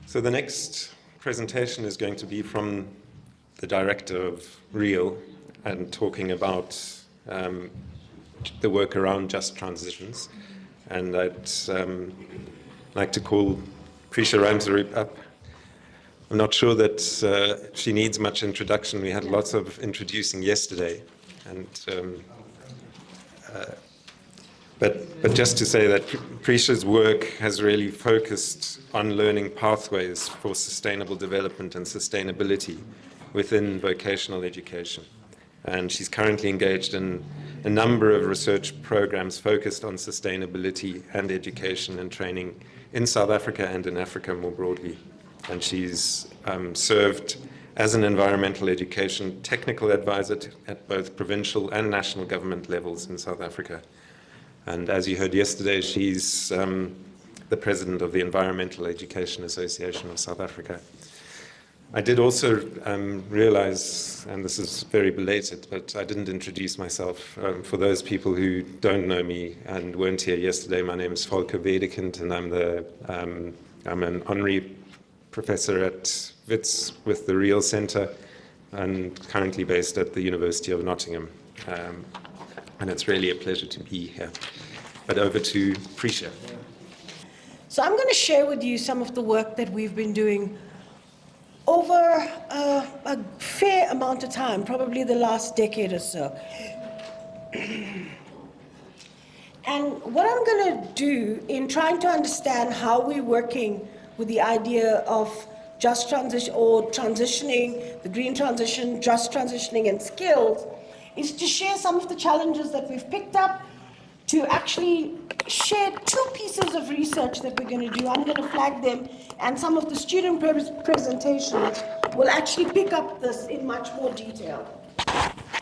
So the next presentation is going to be from the director of REAL and talking about the work around just transitions. And I'd like to call Presha Ramsarup up. I'm not sure that she needs much introduction. We had lots of introducing yesterday. And But just to say that Presha's work has really focused on learning pathways for sustainable development and sustainability within vocational education. And she's currently engaged in a number of research programs focused on sustainability and education and training in South Africa and in Africa more broadly. And she's served as an environmental education technical advisor at both provincial and national government levels in South Africa. And as you heard yesterday, she's the president of the Environmental Education Association of South Africa. I did also realize, and this is very belated, but I didn't introduce myself. For those people who don't know me and weren't here yesterday, my name is Volker Wedekind, and I'm an honorary professor at Wits with the REAL Center and currently based at the University of Nottingham. And it's really a pleasure to be here. But over to Presha. So I'm going to share with you some of the work that we've been doing over a fair amount of time, probably the last decade or so. And what I'm going to do in trying to understand how we're working with the idea of just transition or transitioning, the green transition, just transitioning and skills, is to share some of the challenges that we've picked up, to actually share two pieces of research that we're going to do. I'm going to flag them, and some of the student presentations will actually pick up this in much more detail.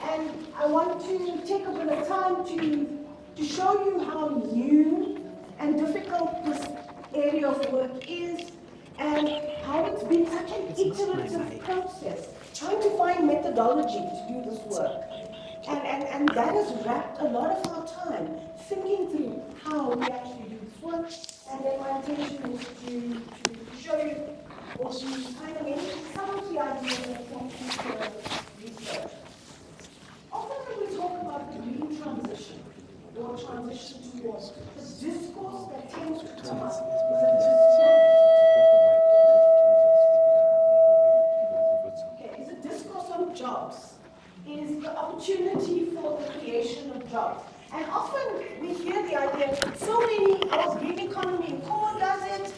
And I want to take a bit of time to show you how new and difficult this area of work is, and how it's been such an iterative process, trying to find methodology to do this work. And that has wrapped a lot of our time thinking through how we actually do this work. And then my intention is to show you or to kind of mention some of the ideas that come into research. Often when we talk about the green transition or transition towards, the discourse that tends to come up is a discourse on jobs. Is the opportunity for the creation of jobs. And often we hear the idea, so many, green economy in core does it,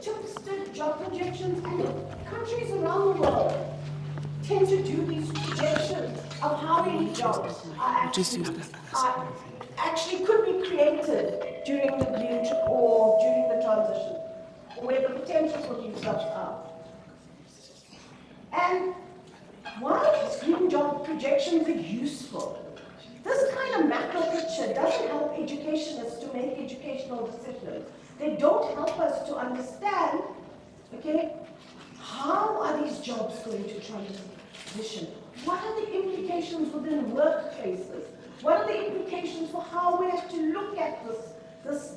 tipster job projections, and countries around the world tend to do these projections of how many jobs actually could be created during the green or during the transition, or where the potential for these jobs are. And while these green job projections are useful, this kind of macro picture doesn't help educationists to make educational decisions. They don't help us to understand, okay, how are these jobs going to transition? What are the implications within workplaces? What are the implications for how we have to look at this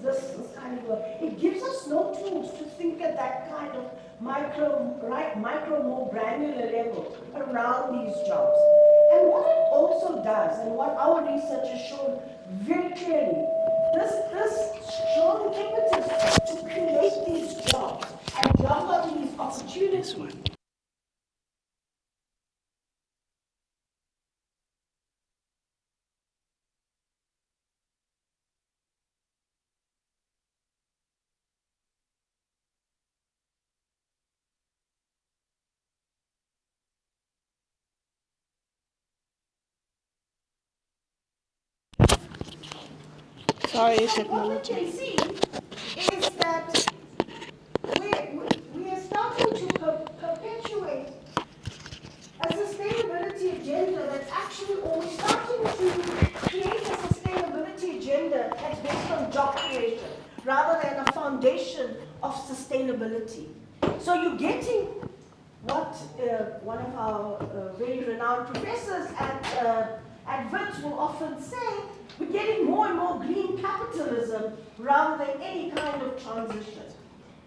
kind of work? It gives us no tools to think at that kind of micro, more granular level around these jobs. And what it also does, and what our research has shown very clearly, this strong impetus to create these jobs and jump on these opportunities. Sorry, what you can see is that we are starting to perpetuate a sustainability agenda that's actually, or we're starting to create a sustainability agenda that's based on job creation, rather than a foundation of sustainability. So you're getting what one of our very renowned professors at Wits will often say, we're getting more and more green capitalism rather than any kind of transition.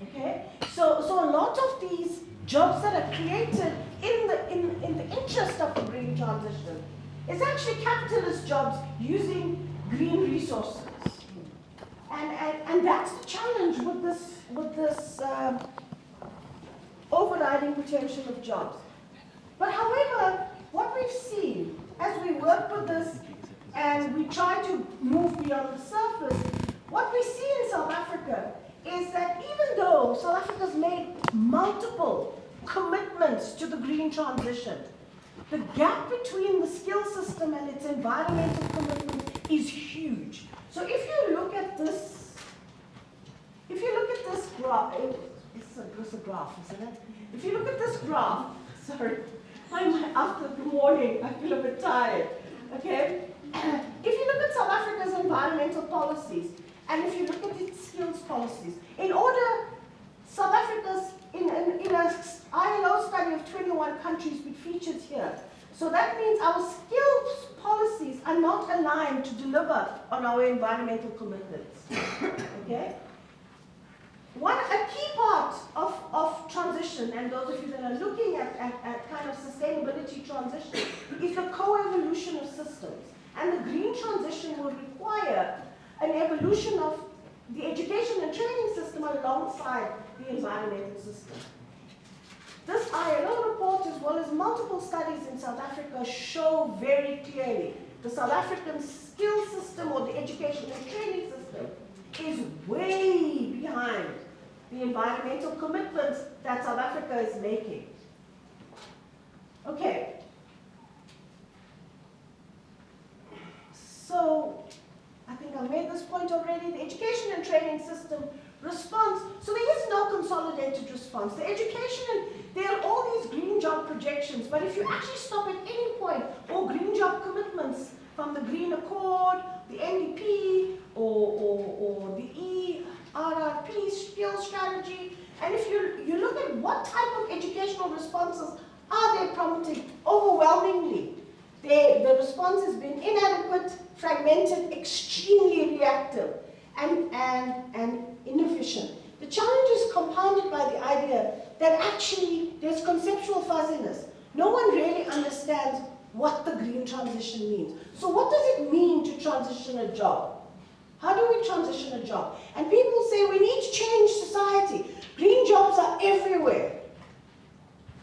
Okay? So a lot of these jobs that are created in the interest of the green transition is actually capitalist jobs using green resources. And that's the challenge with this overriding potential of jobs. But however, what we've seen as we work with this and we try to move beyond the surface, what we see in South Africa is that even though South Africa's made multiple commitments to the green transition, the gap between the skill system and its environmental commitment is huge. So if you look at this graph, it's a graph, isn't it? If you look at this graph, sorry, after the morning, I feel a bit tired, okay? If you look at South Africa's environmental policies, and if you look at its skills policies, in order, South Africa's, in an ILO study of 21 countries, we featured here. So that means our skills policies are not aligned to deliver on our environmental commitments, okay? A key part of transition, and those of you that are looking at kind of sustainability transition, is the co-evolution of systems. And the green transition will require an evolution of the education and training system alongside the environmental system. This ILO report, as well as multiple studies in South Africa, show very clearly the South African skill system or the education and training system is way behind the environmental commitments that South Africa is making. Okay. So, I think I made this point already. The education and training system response, so there is no consolidated response. The education, there are all these green job projections, but if you actually stop at any point, or green job commitments from the Green Accord, the NDP, or the ERRP skills strategy, and if you look at what type of educational responses are they prompting, overwhelmingly, the response has been inadequate, fragmented, extremely reactive, and inefficient. The challenge is compounded by the idea that actually there's conceptual fuzziness. No one really understands what the green transition means. So what does it mean to transition a job? How do we transition a job? And people say we need to change society. Green jobs are everywhere.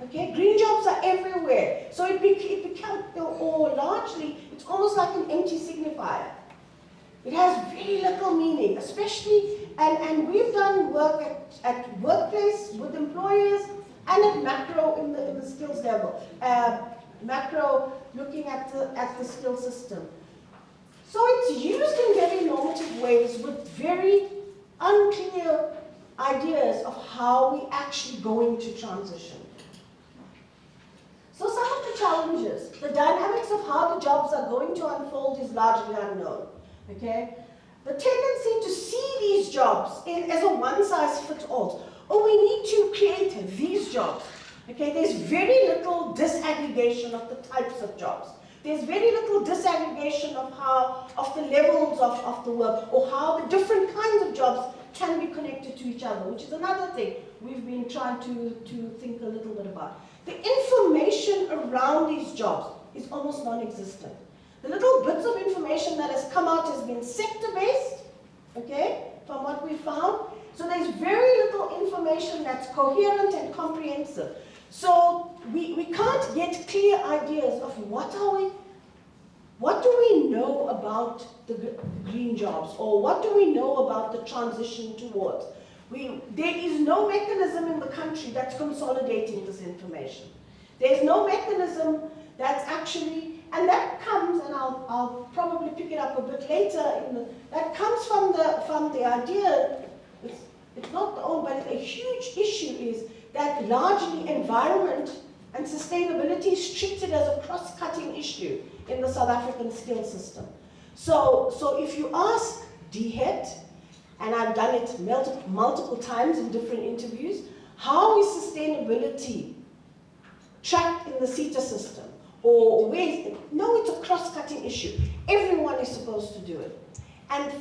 Okay, green jobs are everywhere. So it becomes, or largely, it's almost like an empty signifier. It has very little meaning, especially, and we've done work at workplace with employers and at macro in the skills level. Macro looking at the skill system. So it's used in very normative ways with very unclear ideas of how we actually go into transition. So some of the challenges, the dynamics of how the jobs are going to unfold is largely unknown. Okay? The tendency to see these jobs as a one-size-fits-all. Oh, we need to create these jobs. Okay? There's very little disaggregation of the types of jobs. There's very little disaggregation of the levels of the work, or how the different kinds of jobs can be connected to each other, which is another thing we've been trying to think a little bit about. The information around these jobs is almost non-existent. The little bits of information that has come out has been sector-based, okay, from what we found. So there's very little information that's coherent and comprehensive. So we can't get clear ideas of what do we know about the green jobs, or what do we know about the transition towards. There is no mechanism in the country that's consolidating this information. There's no mechanism that's actually, and that comes, and I'll probably pick it up a bit later, that comes from the idea, it's not the own, but a huge issue is that largely environment and sustainability is treated as a cross-cutting issue in the South African skill system. So if you ask DHET, and I've done it multiple times in different interviews, how is sustainability tracked in the CETA system? Or where is it? No, it's a cross-cutting issue. Everyone is supposed to do it. And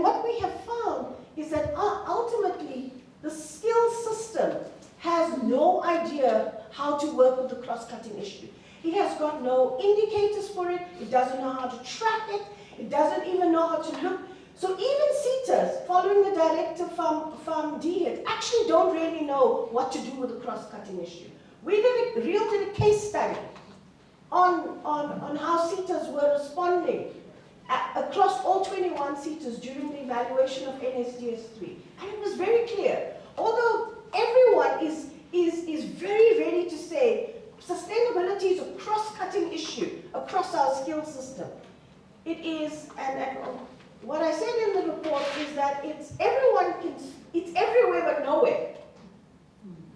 what we have found is that ultimately the how to work with the cross-cutting issue. It has got no indicators for it. It doesn't know how to track it. It doesn't even know how to look. So even CETAs, following the directive from DHET, actually don't really know what to do with the cross-cutting issue. We did a case study on how CETAs were responding across all 21 CETAs during the evaluation of NSDS3. And it was very clear. Although everyone is very ready to say sustainability is a cross-cutting issue across our skills system. It is, and what I said in the report is that it's everywhere but nowhere.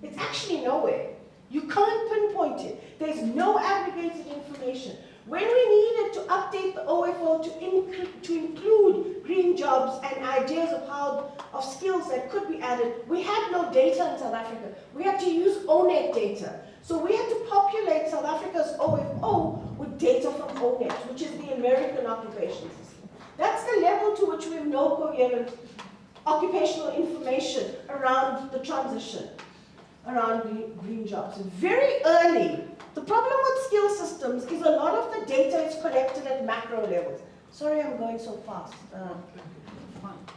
It's actually nowhere. You can't pinpoint it. There's no aggregated information. When we needed to update the OFO to include green jobs and ideas of skills that could be added, we had no data in South Africa. We had to use ONET data. So we had to populate South Africa's OFO with data from ONET, which is the American occupation system. That's the level to which we have no coherent occupational information around the transition, around green jobs. Very early, the problem with skill systems is a lot of the data is collected at macro levels. Sorry, I'm going so fast.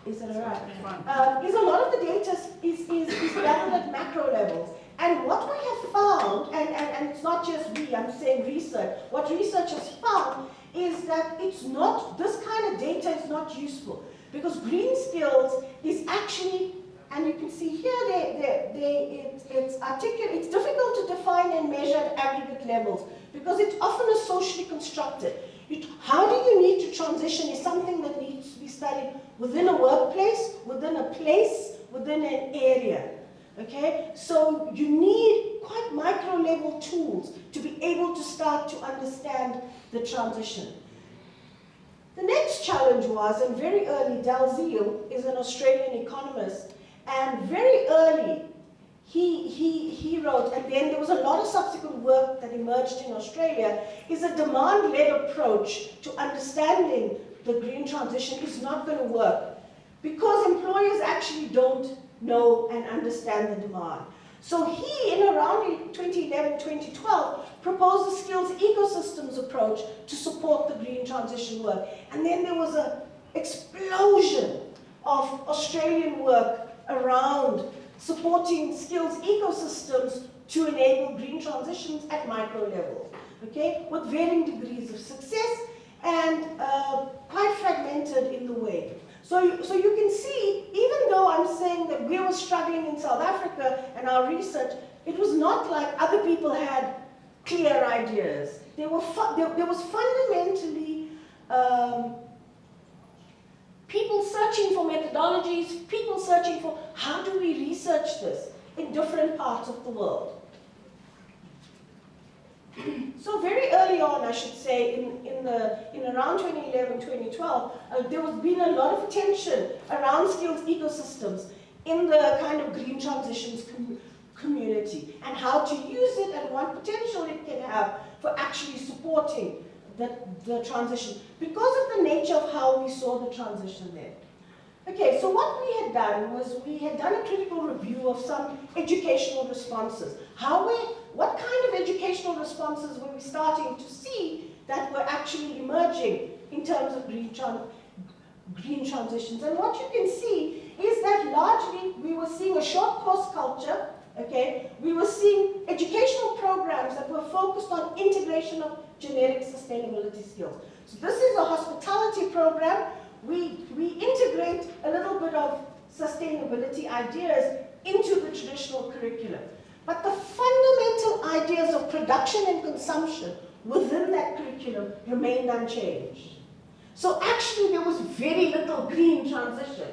Is it all right? Is a lot of the data is gathered at macro levels. And what we have found, and it's not just me, I'm saying research, what research has found is that it's not, this kind of data is not useful because green skills is actually, and you can see here, it's difficult to define and measure at aggregate levels because it's often a socially constructed. How do you need to transition is something that needs to be studied within a workplace, within a place, within an area. Okay, so you need quite micro level tools to be able to start to understand the transition. The next challenge was, and very early, Dalziel is an Australian economist, and very early he wrote, and then there was a lot of subsequent work that emerged in Australia, is a demand-led approach to understanding the green transition is not going to work because employers actually don't know and understand the demand. So he, in around 2011, 2012, proposed a skills ecosystems approach to support the green transition work. And then there was an explosion of Australian work around supporting skills ecosystems to enable green transitions at micro levels, okay, with varying degrees of success and quite fragmented in the way. So you can see, even though I'm saying that we were struggling in South Africa and our research, it was not like other people had clear ideas. There was fundamentally people searching for methodologies, people searching for how do we research this in different parts of the world. So very early on, I should say, in around 2011, 2012, there was been a lot of attention around skills ecosystems in the kind of green transitions community and how to use it and what potential it can have for actually supporting the transition because of the nature of how we saw the transition there. Okay, so what we had done was we had done a critical review of some educational responses. What kind of educational responses were we starting to see that were actually emerging in terms of green transitions? And what you can see is that largely we were seeing a short course culture, okay? We were seeing educational programs that were focused on integration of generic sustainability skills. So this is a hospitality program. We integrate a little bit of sustainability ideas into the traditional curriculum. But the fundamental ideas of production and consumption within that curriculum remained unchanged. So actually there was very little green transition.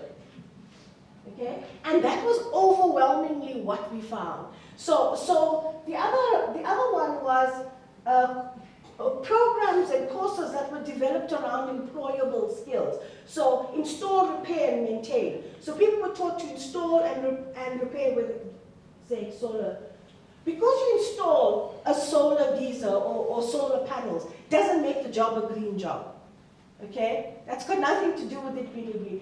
Okay? And that was overwhelmingly what we found. So the other one was programs and courses that were developed around employable skills. So install, repair, and maintain. So people were taught to install and repair with, say, solar. Because you install a solar geyser or solar panels doesn't make the job a green job. Okay? That's got nothing to do with it being green.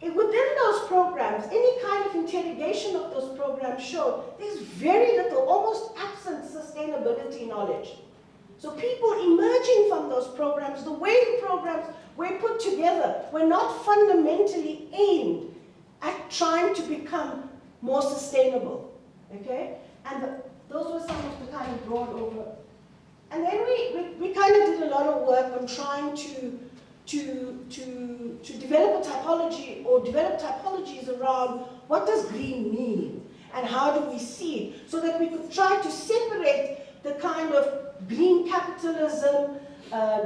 Within those programs, any kind of interrogation of those programs program showed, there's very little, almost absent sustainability knowledge. So people emerging from those programs, the way the programs were put together, were not fundamentally aimed at trying to become more sustainable, okay? And those were some of the kind of broad over. And then we kind of did a lot of work on trying to develop a typology, or develop typologies around what does green mean and how do we see it, so that we could try to separate the kind of green capitalism,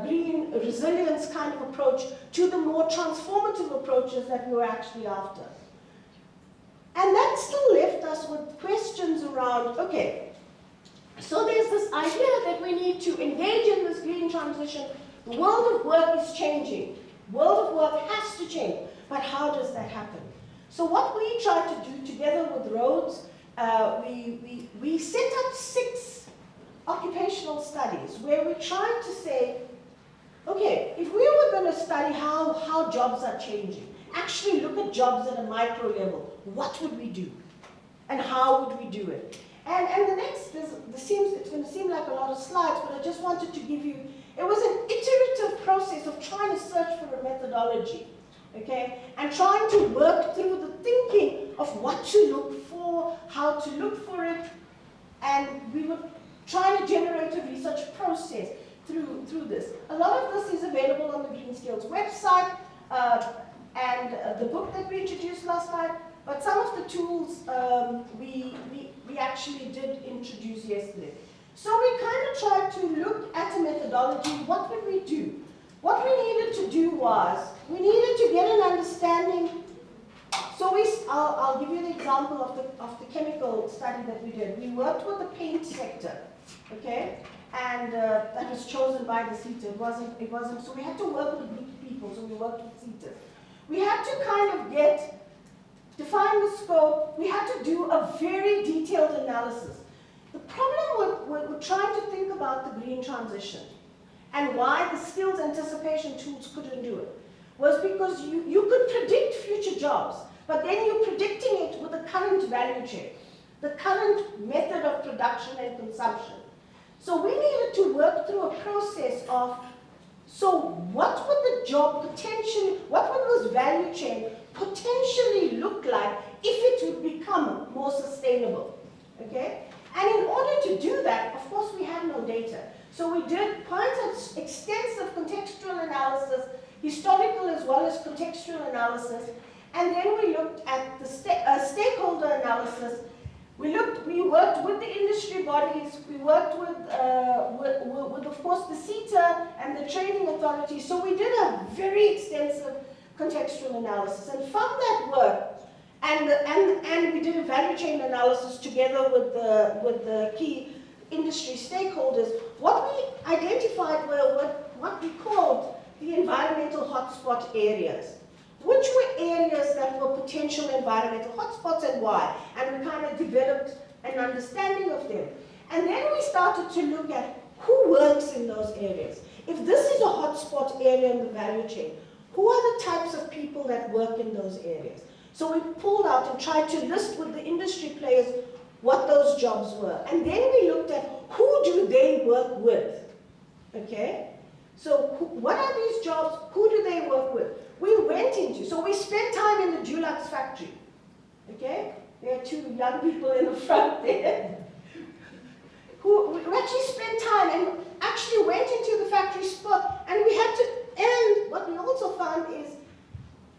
green resilience kind of approach to the more transformative approaches that we were actually after. And that still left us with questions around, okay, so there's this idea that we need to engage in this green transition. The world of work is changing. The world of work has to change. But how does that happen? So what we tried to do together with Rhodes, we set up 6 occupational studies where we tried to say, okay, if we were going to study how jobs are changing, actually look at jobs at a micro level, what would we do? And how would we do it? And the next, it's going to seem like a lot of slides, but I just wanted to give you, it was an iterative process of trying to search for a methodology, okay? And trying to work through the thinking of what to look for, how to look for it, and we were trying to generate a research process through this. A lot of this is available on the Green Skills website, and the book that we introduced last night, but some of the tools we actually did introduce yesterday. So we kind of tried to look at a methodology. What would we do? What we needed to do was, we needed to get an understanding. So I'll give you an example of the chemical study that we did. We worked with the paint sector, okay? And that was chosen by the CETA. It wasn't, so we had to work with a group of people, so we worked with CETA. We had to kind of define the scope. We had to do a very detailed analysis. The problem with trying to think about the green transition and why the skills anticipation tools couldn't do it was because you could predict future jobs, but then you're predicting it with the current value chain, the current method of production and consumption. So we needed to work through a process of, so what would the job potentially, what would this value chain potentially look like if it would become more sustainable, okay? And in order to do that, of course, we had no data. So we did quite an extensive contextual analysis, historical as well as contextual analysis, and then we looked at the stakeholder analysis. We worked with the industry bodies, we worked with of course, the CETA and the training authority. So we did a very extensive contextual analysis. And from that work, and we did a value chain analysis together with the key industry stakeholders, what we identified were what we called the environmental hotspot areas. Which were areas that were potential environmental hotspots and why? And we kind of developed an understanding of them. And then we started to look at who works in those areas. If this is a hotspot area in the value chain, who are the types of people that work in those areas? So we pulled out and tried to list with the industry players what those jobs were. And then we looked at who do they work with, okay? So what are these jobs? Who do they work with? We went into, so we spent time in the Dulux factory, okay? There are 2 young people in the front there. We actually spent time and actually went into the factory spot, and we had to, and what we also found is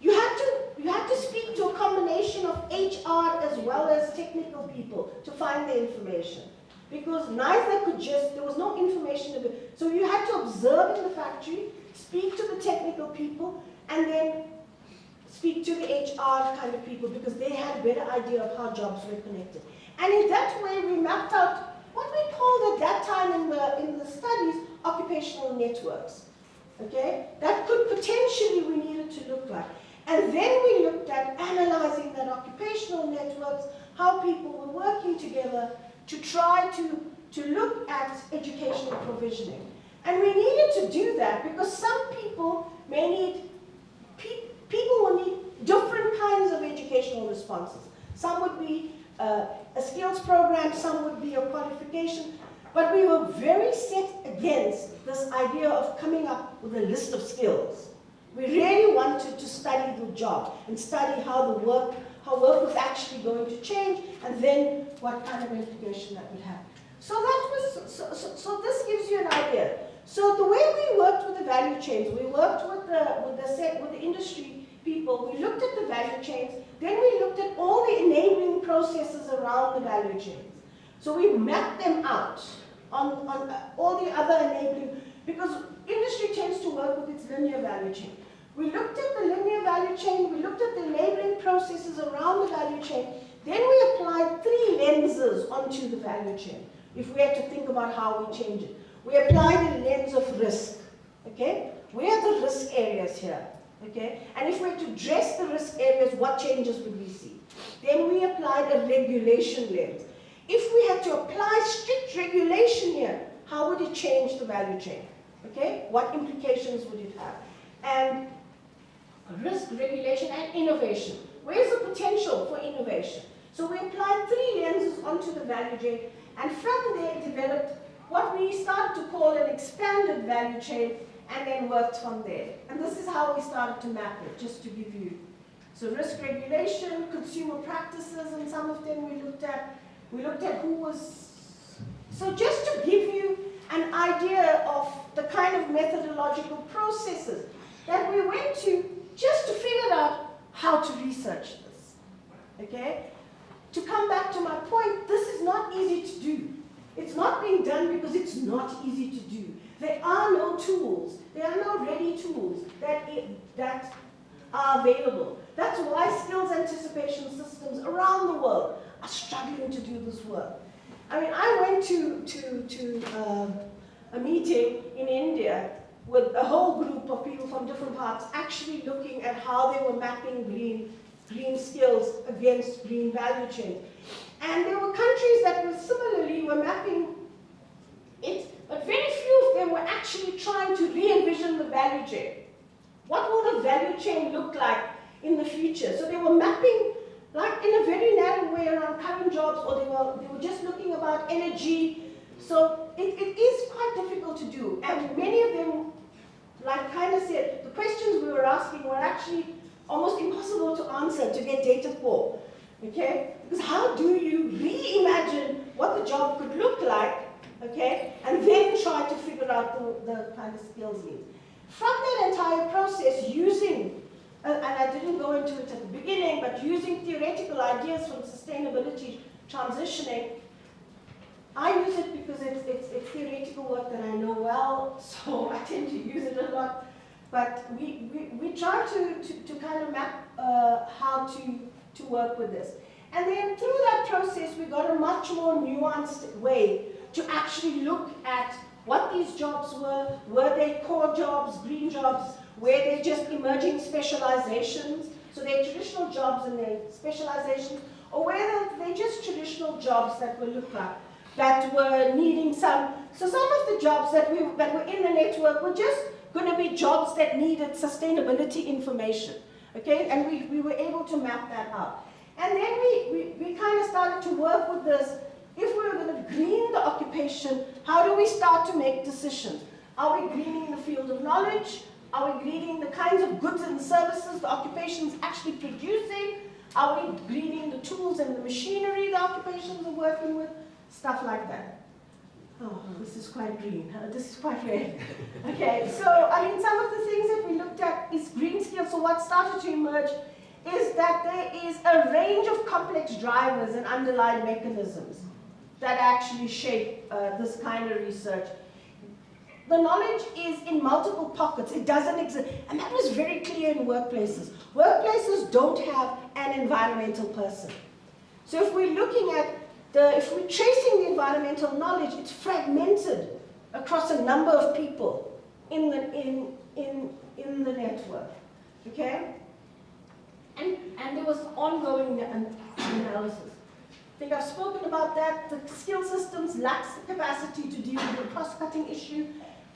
you had to speak to a combination of HR as well as technical people to find the information. Because neither could there was no information. So you had to observe in the factory, speak to the technical people, and then speak to the HR kind of people because they had a better idea of how jobs were connected. And in that way, we mapped out what we called at that time in the studies, occupational networks. Okay? That could potentially, we needed to look like. And then we looked at analyzing that occupational networks, how people were working together to try to look at educational provisioning. And we needed to do that because some people may need, people will need different kinds of educational responses. Some would be a skills program, some would be a qualification, but we were very set against this idea of coming up with a list of skills. We really wanted to study the job and study how work was actually going to change, and then what kind of integration that would have. So so this gives you an idea. So the way we worked with the value chains, we worked with the industry people, we looked at the value chains, then we looked at all the enabling processes around the value chains. So we mapped them out on all the other enabling, because industry tends to work with its linear value chain. We looked at the linear value chain, we looked at the enabling processes around the value chain, then we applied 3 lenses onto the value chain, if we had to think about how we change it. We applied the lens of risk, okay? Where are the risk areas here, okay? And if we had to address the risk areas, what changes would we see? Then we applied a regulation lens. If we had to apply strict regulation here, how would it change the value chain, okay? What implications would it have? And risk, regulation, and innovation. Where's the potential for innovation? So we applied 3 lenses onto the value chain, and from there developed what we started to call an expanded value chain, and then worked from there. And this is how we started to map it, just to give you. So risk regulation, consumer practices, and some of them we looked at who was. So just to give you an idea of the kind of methodological processes that we went to just to figure out how to research this, okay? To come back to my point, this is not easy to do. It's not being done because it's not easy to do. There are no tools, there are no ready tools that are available. That's why skills anticipation systems around the world are struggling to do this work. I mean, I went to a meeting in India with a whole group of people from different parts actually looking at how they were mapping green skills against green value chain. And there were countries that were similarly mapping it, but very few of them were actually trying to re-envision the value chain. What would a value chain look like in the future? So they were mapping like in a very narrow way around current jobs, or they were just looking about energy. So it is quite difficult to do, and many of them, like kind of said, the questions we were asking were actually almost impossible to answer, to get data for, okay? Because how do you reimagine what the job could look like, okay, and then try to figure out the kind of skills needs. From that entire process, using, and I didn't go into it at the beginning, but using theoretical ideas from sustainability transitioning, I use it because it's theoretical work that I know well, so I tend to use it a lot. But we try to kind of map how to work with this. And then through that process, we got a much more nuanced way to actually look at what these jobs were they core jobs, green jobs, were they just emerging specializations, so they're traditional jobs and they're specializations, or were they just traditional jobs that were looked like, that were needing some. So some of the jobs that were in the network were just going to be jobs that needed sustainability information, okay? And we were able to map that out. And then we kind of started to work with this. If we were going to green the occupation, how do we start to make decisions? Are we greening the field of knowledge? Are we greening the kinds of goods and services the occupation's actually producing? Are we greening the tools and the machinery the occupations are working with? Stuff like that. Oh, this is quite green. This is quite red. Okay, so I mean, some of the things that we looked at is green skills. So what started to emerge is that there is a range of complex drivers and underlying mechanisms that actually shape this kind of research. The knowledge is in multiple pockets. It doesn't exist. And that was very clear in workplaces. Workplaces don't have an environmental person. So if we're looking at if we're tracing the environmental knowledge, it's fragmented across a number of people in the network, okay? And there was ongoing analysis. I think I've spoken about that. The skill systems lacks the capacity to deal with the cross-cutting issue.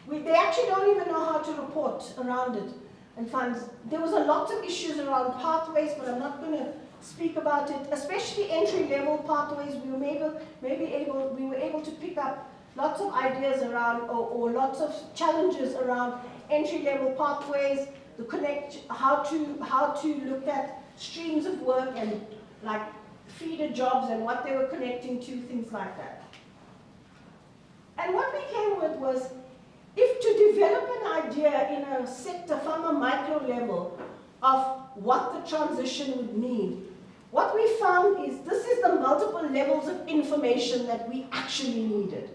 They actually don't even know how to report around it and funds. There was a lot of issues around pathways, but I'm not going to speak about it, especially entry-level pathways. We were able to pick up lots of ideas around, or lots of challenges around entry-level pathways, how to look at streams of work and like feeder jobs and what they were connecting to, things like that. And what we came with was, if to develop an idea in a sector from a micro level of what the transition would mean, what we found is this is the multiple levels of information that we actually needed.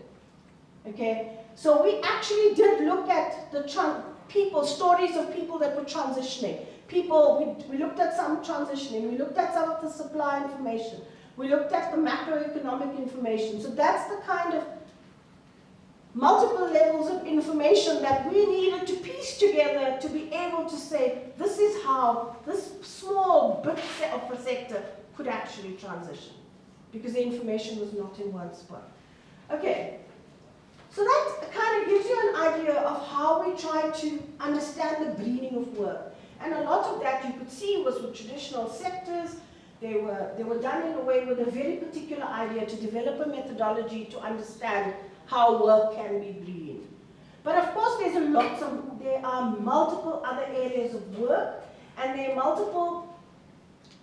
Okay, so we actually did look at the stories of people that were transitioning. We looked at some transitioning, we looked at some of the supply information, we looked at the macroeconomic information. So that's the kind of multiple levels of information that we needed to piece together to be able to say, this is how this small bit of a sector could actually transition, because the information was not in one spot. Okay. So that kind of gives you an idea of how we try to understand the greening of work. And a lot of that you could see was with traditional sectors. They were done in a way with a very particular idea to develop a methodology to understand how work can be green. But of course there are multiple other areas of work, and there are multiple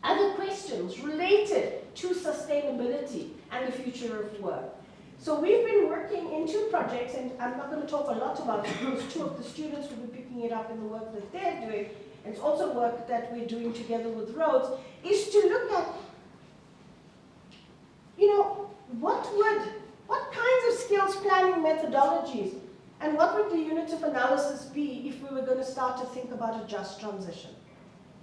other questions related to sustainability and the future of work. So we've been working in two projects, and I'm not going to talk a lot about it because two of the students will be picking it up in the work that they're doing, and it's also work that we're doing together with Rhodes, is to look at, what kinds of skills planning methodologies and what would the unit of analysis be if we were going to start to think about a just transition,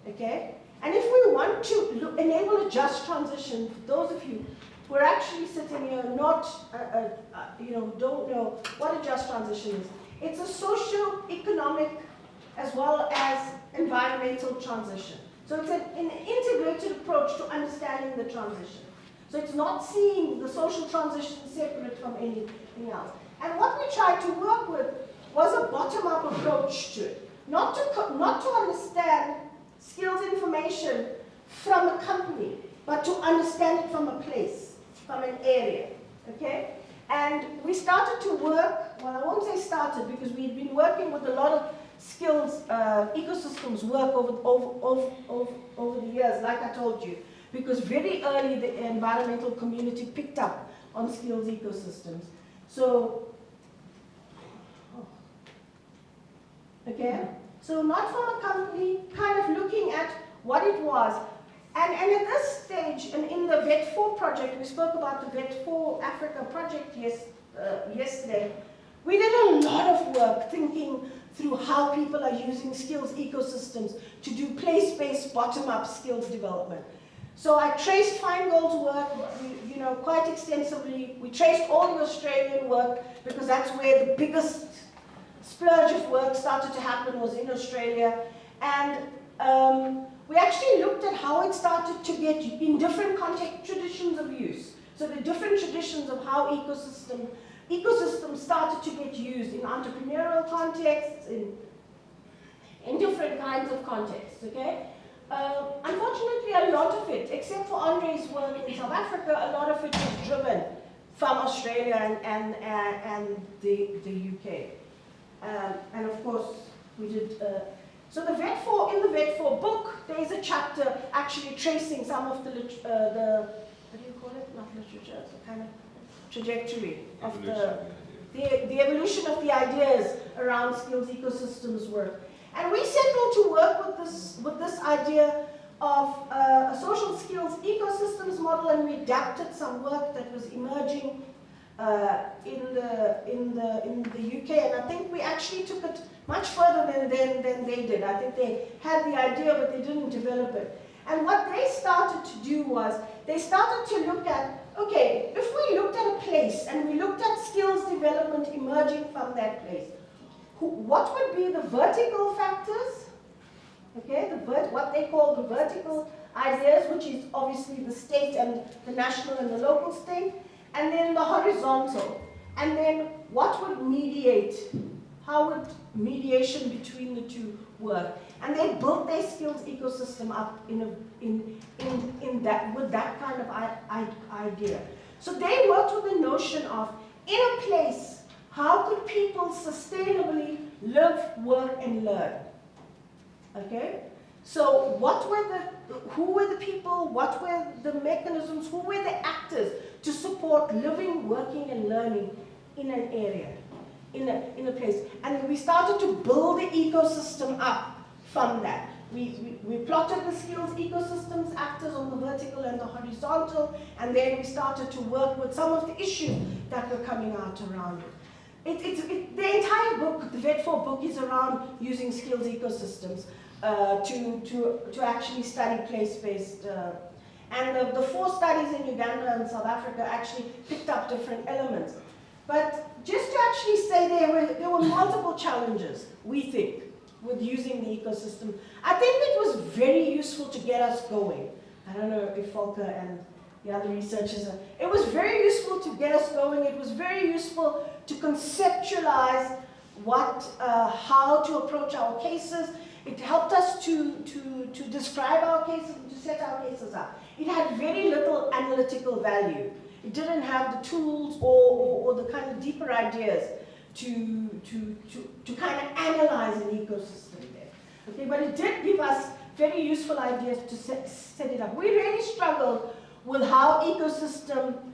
okay? And if we want to enable a just transition, for those of you who are actually sitting here don't know what a just transition is. It's a socio-economic as well as environmental transition. So it's an integrated approach to understanding the transition. So it's not seeing the social transition separate from anything else. And what we tried to work with was a bottom-up approach to it. Not to understand skills information from a company, but to understand it from a place, from an area, okay? And we started to work, well, I won't say started, because we've been working with a lot of skills, ecosystems work over the years, like I told you, because very early the environmental community picked up on skills ecosystems. So, okay, so not from a company, kind of looking at what it was. And at this stage, and in the VET4 project, we spoke about the VET4 Africa project yesterday, we did a lot of work thinking through how people are using skills ecosystems to do place-based bottom-up skills development. So I traced Feingold's work, quite extensively. We traced all the Australian work because that's where the biggest splurge of work started to happen, was in Australia. And we actually looked at how it started to get in different traditions of use. So the different traditions of how ecosystems started to get used in entrepreneurial contexts, in different kinds of contexts, okay? Unfortunately, a lot of it, except for Andre's work in South Africa, a lot of it was driven from Australia and the UK. And of course, we did, so in the VET4 book, there is a chapter actually tracing some of the what do you call it? Not literature, it's a kind of trajectory of the evolution of the ideas around skills ecosystems work. And we settled to work with this idea of a social skills ecosystems model, and we adapted some work that was emerging in the UK, and I think we actually took it much further than they did. I think they had the idea, but they didn't develop it. And what they started to do was, they started to look at, okay, if we looked at a place and we looked at skills development emerging from that place, what would be the vertical factors? Okay, what they call the vertical ideas, which is obviously the state and the national and the local state, and then the horizontal. And then what would mediate? How would mediation between the two work? And they built their skills ecosystem up with that kind of idea. So they worked with the notion of, in a place, how could people sustainably live, work, and learn? Okay? So who were the people, what were the mechanisms, who were the actors to support living, working, and learning in an area, in a place? And we started to build the ecosystem up from that. We plotted the skills ecosystems, actors on the vertical and the horizontal, and then we started to work with some of the issues that were coming out around it. The entire book, the VET4 book, is around using skills ecosystems to actually study place-based. And the 4 studies in Uganda and South Africa actually picked up different elements. But just to actually say there were multiple challenges, we think, with using the ecosystem. I think it was very useful to get us going. I don't know if Volker and the other researchers are. It was very useful to get us going. It was very useful to conceptualize how to approach our cases. It helped us to describe our cases and to set our cases up. It had very little analytical value. It didn't have the tools or the kind of deeper ideas to kind of analyze an ecosystem there. Okay, but it did give us very useful ideas to set it up. We really struggled with how ecosystem,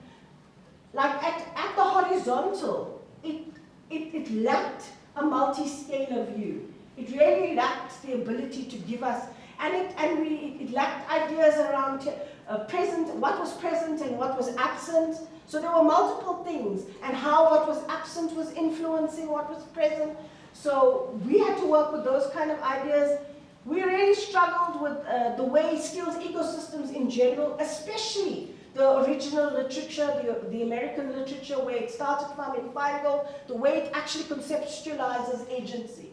like at the horizontal, it lacked a multi-scalar view. It really lacked the ability to give us, and it lacked ideas around what was present and what was absent. So there were multiple things, and how what was absent was influencing what was present. So we had to work with those kind of ideas. We really struggled with the way skills ecosystems in general, especially the original literature, the American literature, where it started from in Feingold, the way it actually conceptualizes agency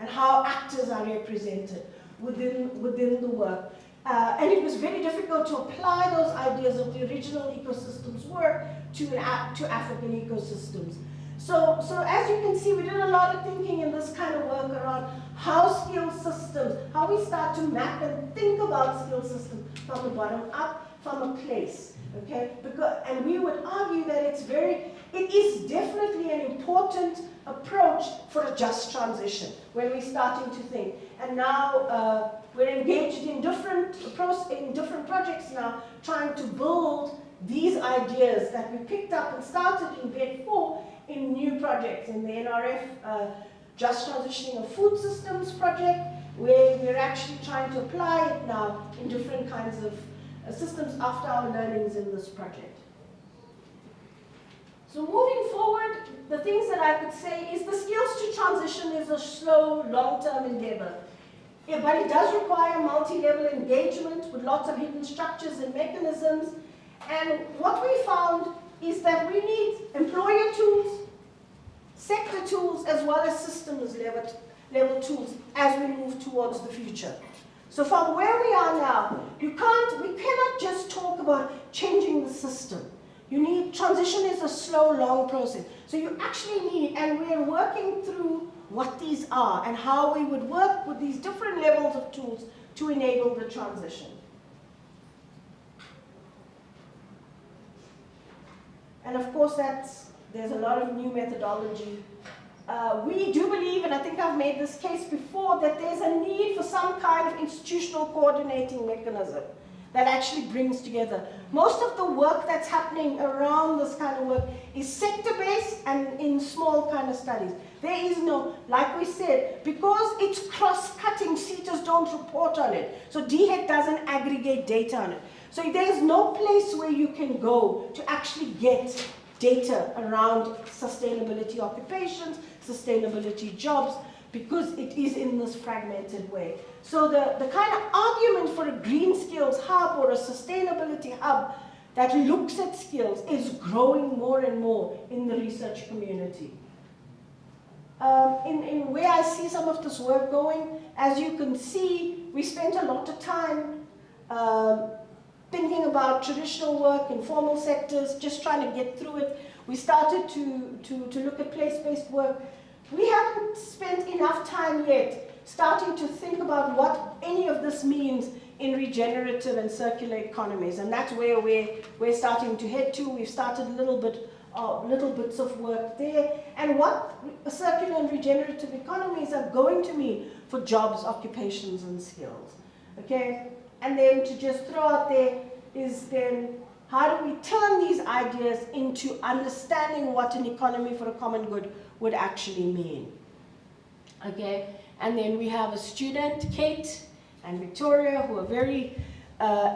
and how actors are represented within the work. And it was very difficult to apply those ideas of the original ecosystems work to African ecosystems. So as you can see, we did a lot of thinking in this kind of work around how skill systems, how we start to map and think about skill systems from the bottom up, from a place, okay? And we would argue that it is definitely an important approach for a just transition when we're starting to think. And now we're engaged in different projects now, trying to build these ideas that we picked up and started in VET4 in new projects, in the NRF Just Transitioning of Food Systems project, where we're actually trying to apply it now in different kinds of systems after our learnings in this project. So moving forward, the things that I could say is the skills to transition is a slow, long-term endeavor. Yeah, but it does require multi-level engagement with lots of hidden structures and mechanisms. And what we found is that we need employer tools, sector tools, as well as systems level tools as we move towards the future. So from where we are now, we cannot just talk about changing the system. Transition is a slow, long process. So you actually need, and we're working through what these are and how we would work with these different levels of tools to enable the transition. And of course, there's a lot of new methodology. We do believe, and I think I've made this case before, that there's a need for some kind of institutional coordinating mechanism that actually brings together. Most of the work that's happening around this kind of work is sector-based and in small kind of studies. There is no, like we said, because it's cross-cutting, CETAs don't report on it. So DHEC doesn't aggregate data on it. So there's no place where you can go to actually get data around sustainability occupations, sustainability jobs, because it is in this fragmented way. So the kind of argument for a green skills hub or a sustainability hub that looks at skills is growing more and more in the research community. In where I see some of this work going, as you can see, we spent a lot of time thinking about traditional work in formal sectors, just trying to get through it. We started to look at place-based work. We haven't spent enough time yet starting to think about what any of this means in regenerative and circular economies. And that's where we're starting to head to. We've started little bits of work there, and what circular and regenerative economies are going to mean for jobs, occupations, and skills. Okay? And then to just throw out there is then how do we turn these ideas into understanding what an economy for a common good would actually mean. Okay? And then we have a student, Kate and Victoria, who are very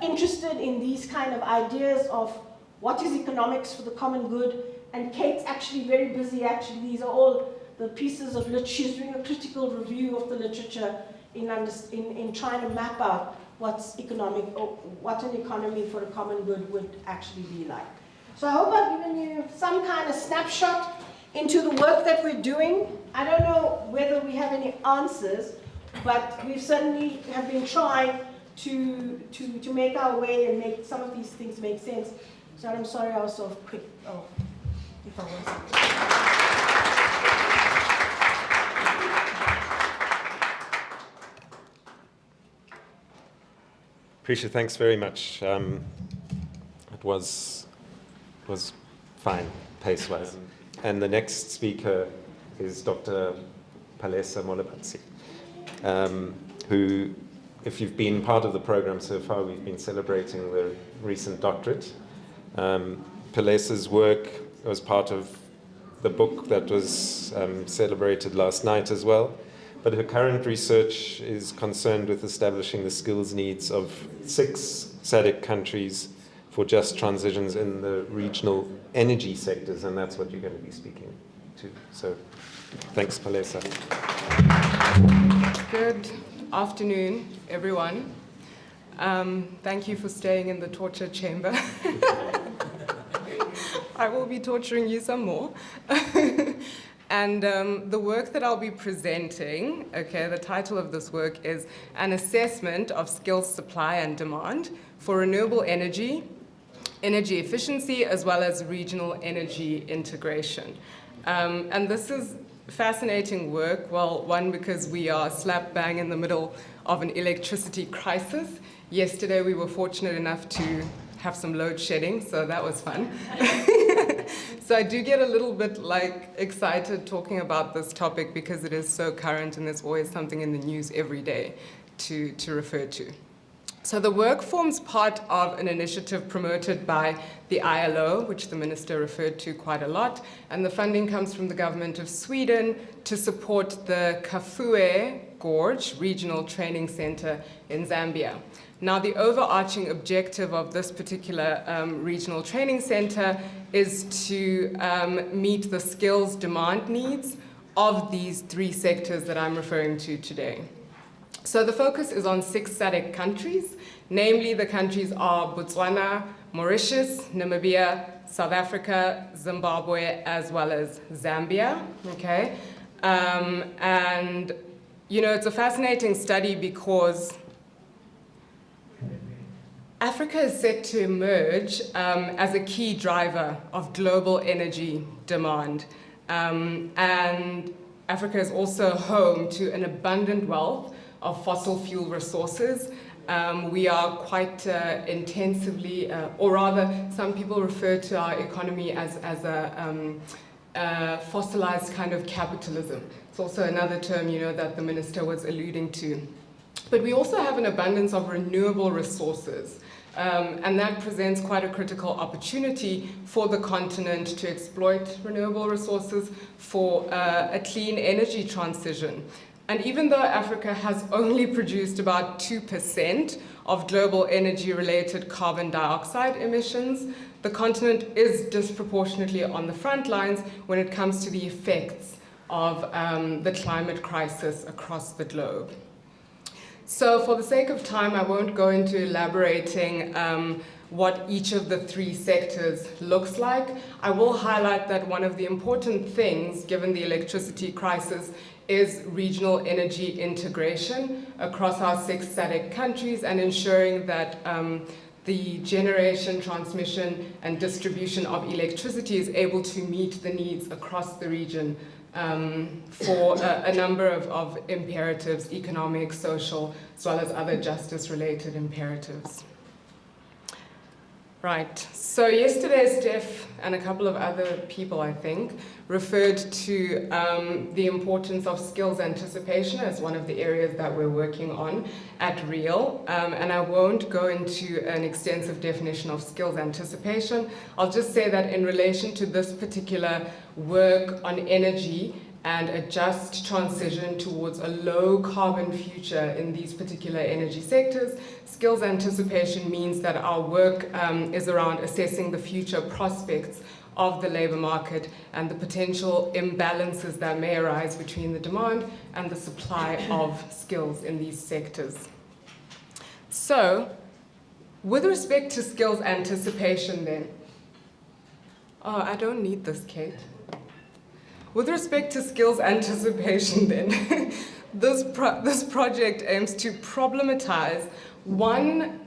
interested in these kind of ideas of what is economics for the common good. And Kate's actually very busy, these are all the pieces of literature. She's doing a critical review of the literature in trying to map out what's economic, or what an economy for a common good would actually be like. So I hope I've given you some kind of snapshot into the work that we're doing. I don't know whether we have any answers, but we certainly have been trying to make our way and make some of these things make sense. So I'm sorry I was so quick. Oh, if I wasn't. Presha, thanks very much. It was fine, pace-wise. And the next speaker is Dr. Presha Ramsarup, who, if you've been part of the program so far, we've been celebrating the recent doctorate. Presha's work was part of the book that was celebrated last night as well. But her current research is concerned with establishing the skills needs of 6 SADC countries for just transitions in the regional energy sectors, and that's what you're going to be speaking to. So, thanks, Presha. Good afternoon, everyone. Thank you for staying in the torture chamber. I will be torturing you some more. And the work that I'll be presenting, okay, the title of this work is An Assessment of Skills Supply and Demand for Renewable Energy, Energy Efficiency, as well as Regional Energy Integration. And this is fascinating work, well, one, because we are slap bang in the middle of an electricity crisis. Yesterday we were fortunate enough to have some load shedding, so that was fun. So I do get a little bit excited talking about this topic because it is so current and there's always something in the news every day to refer to. So the work forms part of an initiative promoted by the ILO, which the minister referred to quite a lot, and the funding comes from the government of Sweden to support the Kafue Gorge Regional Training Center in Zambia. Now, the overarching objective of this particular regional training center is to meet the skills demand needs of these 3 sectors that I'm referring to today. So the focus is on 6 SADC countries, namely the countries are Botswana, Mauritius, Namibia, South Africa, Zimbabwe, as well as Zambia, okay? And, you know, it's a fascinating study because Africa is set to emerge as a key driver of global energy demand. And Africa is also home to an abundant wealth of fossil fuel resources. We are quite intensively, or rather, some people refer to our economy as a fossilized kind of capitalism. It's also another term, you know, that the minister was alluding to. But we also have an abundance of renewable resources. And that presents quite a critical opportunity for the continent to exploit renewable resources for a clean energy transition. And even though Africa has only produced about 2% of global energy-related carbon dioxide emissions, the continent is disproportionately on the front lines when it comes to the effects of the climate crisis across the globe. So for the sake of time, I won't go into elaborating what each of the 3 sectors looks like. I will highlight that one of the important things, given the electricity crisis, is regional energy integration across our 6 SADC countries and ensuring that the generation, transmission, and distribution of electricity is able to meet the needs across the region for a number of imperatives, economic, social, as well as other justice-related imperatives. Right, so yesterday Steph and a couple of other people, I think, referred to the importance of skills anticipation as one of the areas that we're working on at REAL, and I won't go into an extensive definition of skills anticipation. I'll just say that in relation to this particular work on energy and a just transition towards a low carbon future in these particular energy sectors, skills anticipation means that our work is around assessing the future prospects of the labor market and the potential imbalances that may arise between the demand and the supply of skills in these sectors. So, with respect to skills anticipation then, oh, I don't need this, Kate. With respect to skills anticipation then, this project aims to problematize one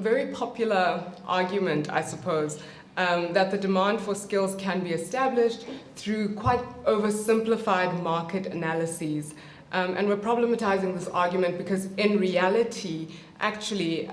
very popular argument, I suppose, that the demand for skills can be established through quite oversimplified market analyses. And we're problematizing this argument because in reality, actually,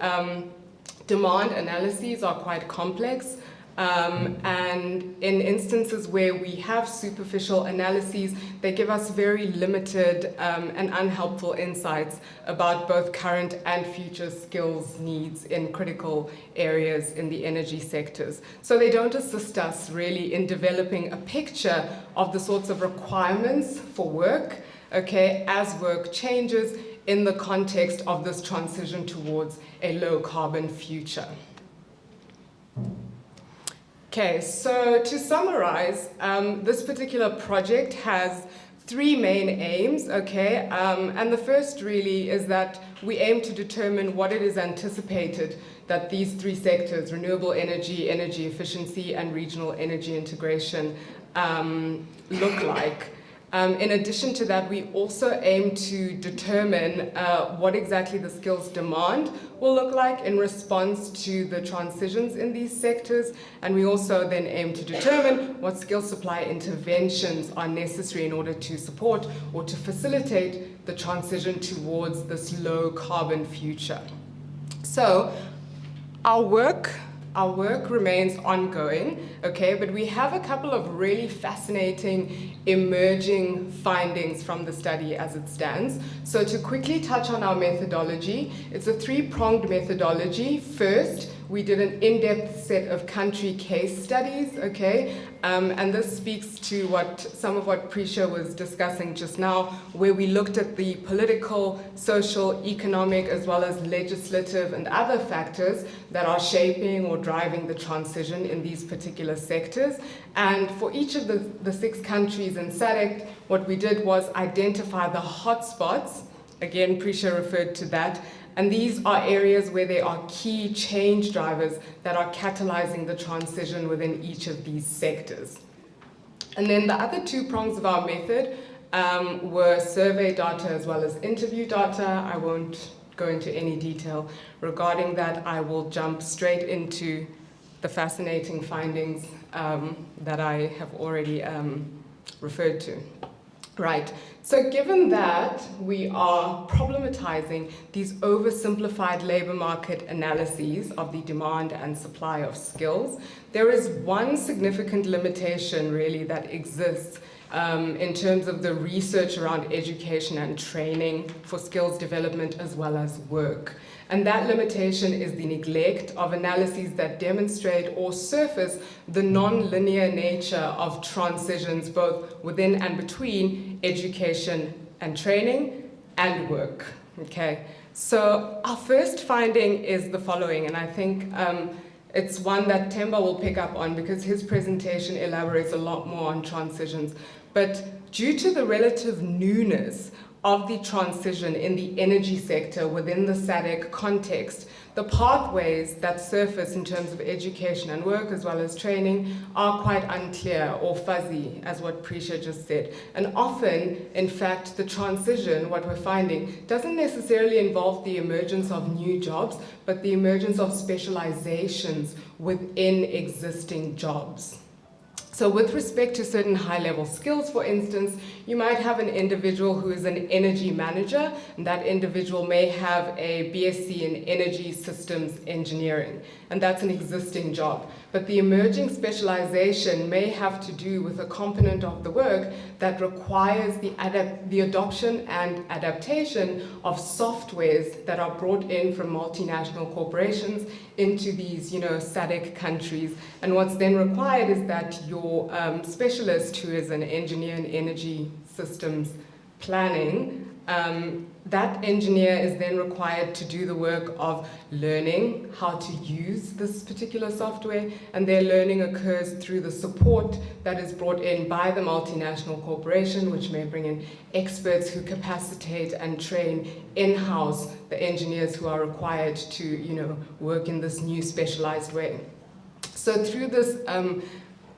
demand analyses are quite complex. And in instances where we have superficial analyses, they give us very limited and unhelpful insights about both current and future skills needs in critical areas in the energy sectors. So they don't assist us really in developing a picture of the sorts of requirements for work, okay, as work changes in the context of this transition towards a low carbon future. Okay, so to summarize, this particular project has three main aims, okay? And the first really is that we aim to determine what it is anticipated that these three sectors, renewable energy, energy efficiency, and regional energy integration, look like. In addition to that, we also aim to determine what exactly the skills demand will look like in response to the transitions in these sectors, and we also then aim to determine what skill supply interventions are necessary in order to support or to facilitate the transition towards this low carbon future. So our work remains ongoing, okay, but we have a couple of really fascinating emerging findings from the study as it stands. So to quickly touch on our methodology, it's a three-pronged methodology. First, we did an in-depth set of country case studies, okay, and this speaks to some of what Presha was discussing just now, where we looked at the political, social, economic, as well as legislative and other factors that are shaping or driving the transition in these particular sectors. And for each of the 6 countries in SADC, what we did was identify the hotspots. Again, Presha referred to that. And these are areas where there are key change drivers that are catalyzing the transition within each of these sectors. And then the other 2 prongs of our method were survey data as well as interview data. I won't go into any detail regarding that. I will jump straight into the fascinating findings that I have already referred to. Right, so given that we are problematizing these oversimplified labor market analyses of the demand and supply of skills, there is one significant limitation really that exists in terms of the research around education and training for skills development as well as work. And that limitation is the neglect of analyses that demonstrate or surface the non-linear nature of transitions both within and between education and training and work, okay? So our first finding is the following, and I think it's one that Themba will pick up on because his presentation elaborates a lot more on transitions. But due to the relative newness of the transition in the energy sector within the SADC context, the pathways that surface in terms of education and work as well as training are quite unclear or fuzzy, as what Presha just said. And often, in fact, the transition, what we're finding, doesn't necessarily involve the emergence of new jobs, but the emergence of specializations within existing jobs. So with respect to certain high-level skills, for instance, you might have an individual who is an energy manager, and that individual may have a BSc in energy systems engineering, and that's an existing job. But the emerging specialization may have to do with a component of the work that requires the adoption and adaptation of softwares that are brought in from multinational corporations into these, SADC countries. And what's then required is that your specialist, who is an engineer in energy systems planning, that engineer is then required to do the work of learning how to use this particular software, and their learning occurs through the support that is brought in by the multinational corporation, which may bring in experts who capacitate and train in-house the engineers who are required to, work in this new specialized way. So through this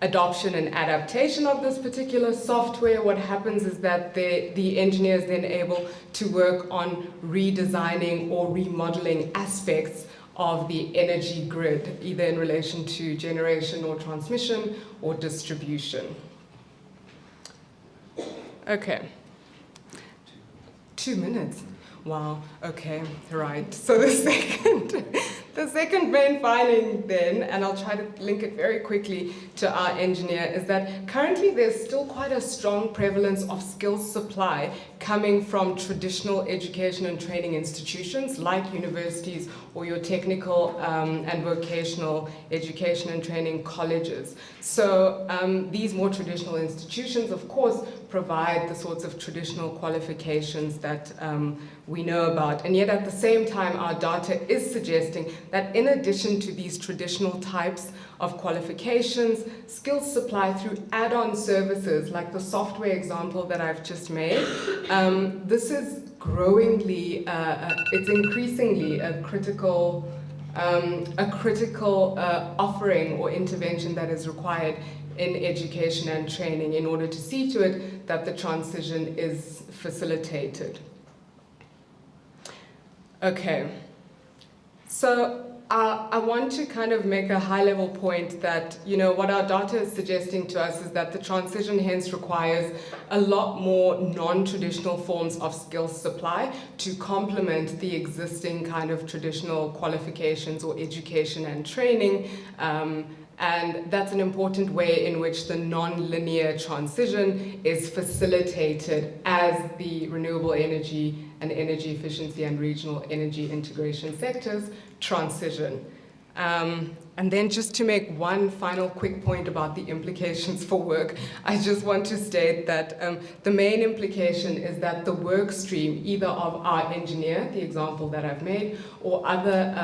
adoption and adaptation of this particular software, what happens is that the engineer is then able to work on redesigning or remodeling aspects of the energy grid, either in relation to generation or transmission or distribution. Okay. 2 minutes. Wow, okay, right. So the second main finding then, and I'll try to link it very quickly to our engineer, is that currently there's still quite a strong prevalence of skills supply coming from traditional education and training institutions like universities or your technical and vocational education and training colleges. So these more traditional institutions, of course, provide the sorts of traditional qualifications that we know about. And yet at the same time, our data is suggesting that in addition to these traditional types of qualifications, skills supply through add-on services like the software example that I've just made, this is growingly, it's increasingly a critical offering or intervention that is required in education and training in order to see to it that the transition is facilitated. Okay, so I want to kind of make a high-level point that, what our data is suggesting to us is that the transition hence requires a lot more non-traditional forms of skills supply to complement the existing kind of traditional qualifications or education and training. And that's an important way in which the non-linear transition is facilitated as the renewable energy and energy efficiency and regional energy integration sectors transition. And then just to make one final quick point about the implications for work, I just want to state that the main implication is that the work stream, either of our engineer, the example that I've made, or other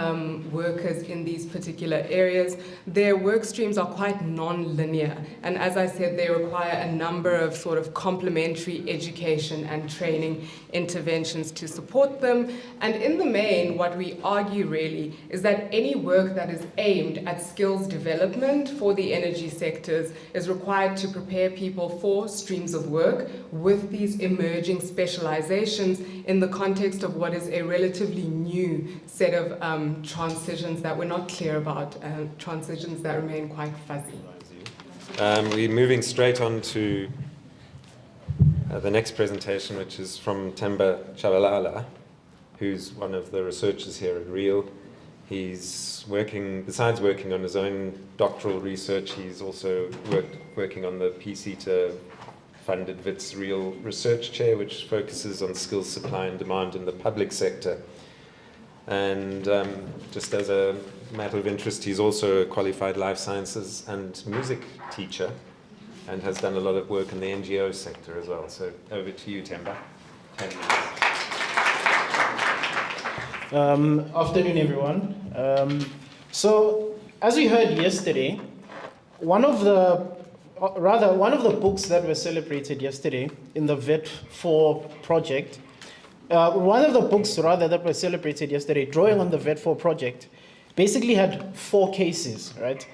workers in these particular areas, their work streams are quite non-linear. And as I said, they require a number of sort of complementary education and training interventions to support them. And in the main, what we argue really is that any work that is aimed at skills development for the energy sectors is required to prepare people for streams of work with these emerging specializations in the context of what is a relatively new set of transitions that we're not clear about, transitions that remain quite fuzzy. We're moving straight on to the next presentation, which is from Themba Chabalala, who's one of the researchers here at REAL. He's working, besides working on his own doctoral research, he's also working on the PCETA-funded Wits REAL Research Chair, which focuses on skills supply and demand in the public sector. And just as a matter of interest, he's also a qualified life sciences and music teacher and has done a lot of work in the NGO sector as well. So over to you, Themba. 10 minutes. Afternoon, everyone. So, as we heard yesterday, one of the books that were celebrated yesterday in the VET4 project, one of the books rather that were celebrated yesterday, drawing on the VET4 project, basically had 4 cases, right?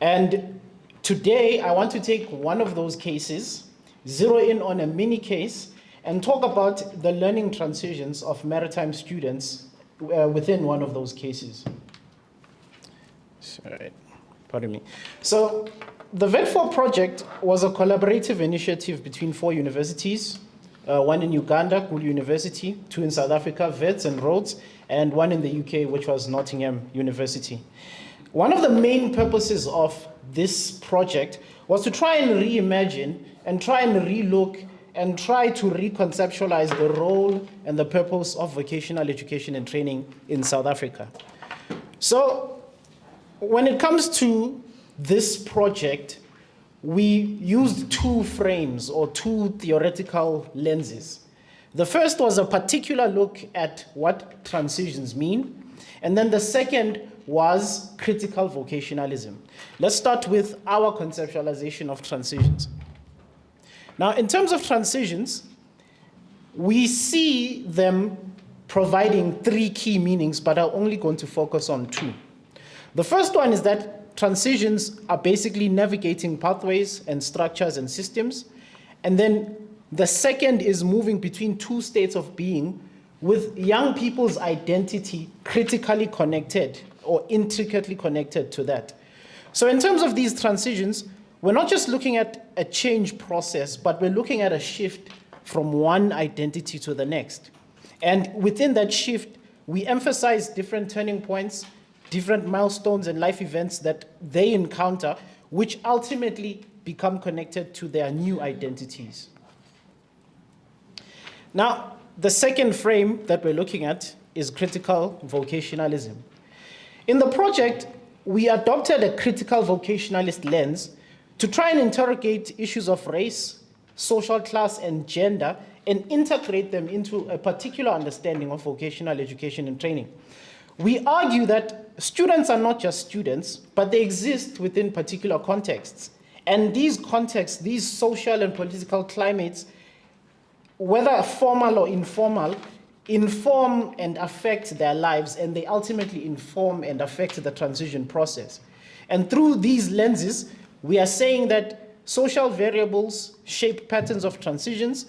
And today, I want to take one of those cases, zero in on a mini case, and talk about the learning transitions of maritime students within one of those cases. Sorry, pardon me. So the VET4 project was a collaborative initiative between 4 universities, one in Uganda, Gulu University, 2 in South Africa, Wits and Rhodes, and 1 in the UK, which was Nottingham University. One of the main purposes of this project was to try and reimagine and try and relook and try to reconceptualize the role and the purpose of vocational education and training in South Africa. So when it comes to this project, we used 2 frames or 2 theoretical lenses. The first was a particular look at what transitions mean, and then the second was critical vocationalism. Let's start with our conceptualization of transitions. Now, in terms of transitions, we see them providing 3 key meanings, but I'm only going to focus on 2. The first one is that transitions are basically navigating pathways and structures and systems. And then the second is moving between 2 states of being with young people's identity critically connected or intricately connected to that. So in terms of these transitions, we're not just looking at a change process, but we're looking at a shift from one identity to the next. And within that shift, we emphasize different turning points, different milestones and life events that they encounter, which ultimately become connected to their new identities. Now, the second frame that we're looking at is critical vocationalism. In the project, we adopted a critical vocationalist lens to try and interrogate issues of race, social class, and gender, and integrate them into a particular understanding of vocational education and training. We argue that students are not just students, but they exist within particular contexts. And these contexts, these social and political climates, whether formal or informal, inform and affect their lives, and they ultimately inform and affect the transition process. And through these lenses, we are saying that social variables shape patterns of transitions,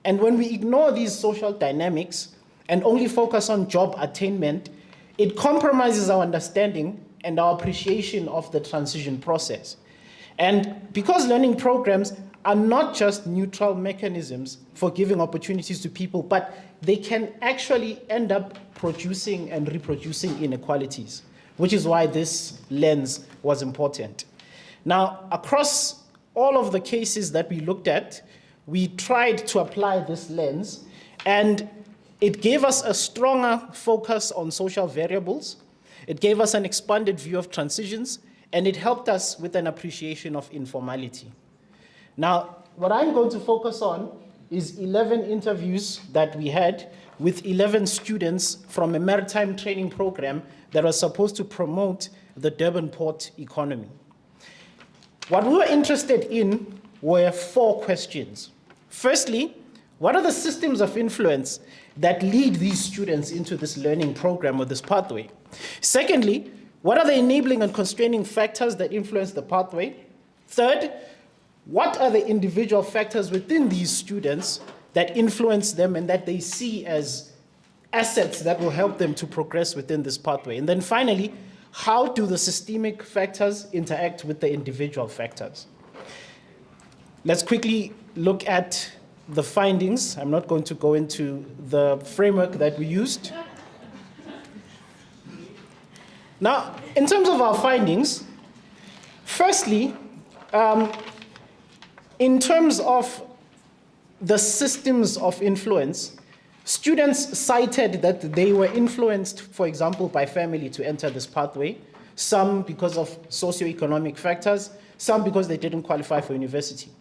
and when we ignore these social dynamics and only focus on job attainment, it compromises our understanding and our appreciation of the transition process. And because learning programs are not just neutral mechanisms for giving opportunities to people, but they can actually end up producing and reproducing inequalities, which is why this lens was important. Now, across all of the cases that we looked at, we tried to apply this lens, and it gave us a stronger focus on social variables, it gave us an expanded view of transitions, and it helped us with an appreciation of informality. Now, what I'm going to focus on is 11 interviews that we had with 11 students from a maritime training program that was supposed to promote the Durban port economy. What we were interested in were 4 questions. Firstly, what are the systems of influence that lead these students into this learning program or this pathway? Secondly, what are the enabling and constraining factors that influence the pathway? Third, what are the individual factors within these students that influence them and that they see as assets that will help them to progress within this pathway? And then finally, how do the systemic factors interact with the individual factors? Let's quickly look at the findings. I'm not going to go into the framework that we used. Now, in terms of our findings, firstly, in terms of the systems of influence, students cited that they were influenced, for example, by family to enter this pathway, some because of socioeconomic factors, some because they didn't qualify for university.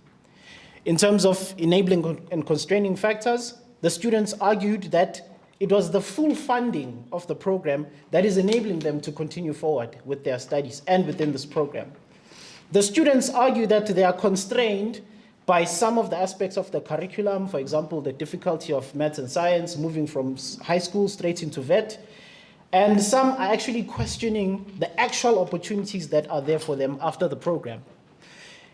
In terms of enabling and constraining factors, the students argued that it was the full funding of the program that is enabling them to continue forward with their studies and within this program. The students argue that they are constrained by some of the aspects of the curriculum, for example, the difficulty of maths and science, moving from high school straight into vet, and some are actually questioning the actual opportunities that are there for them after the program.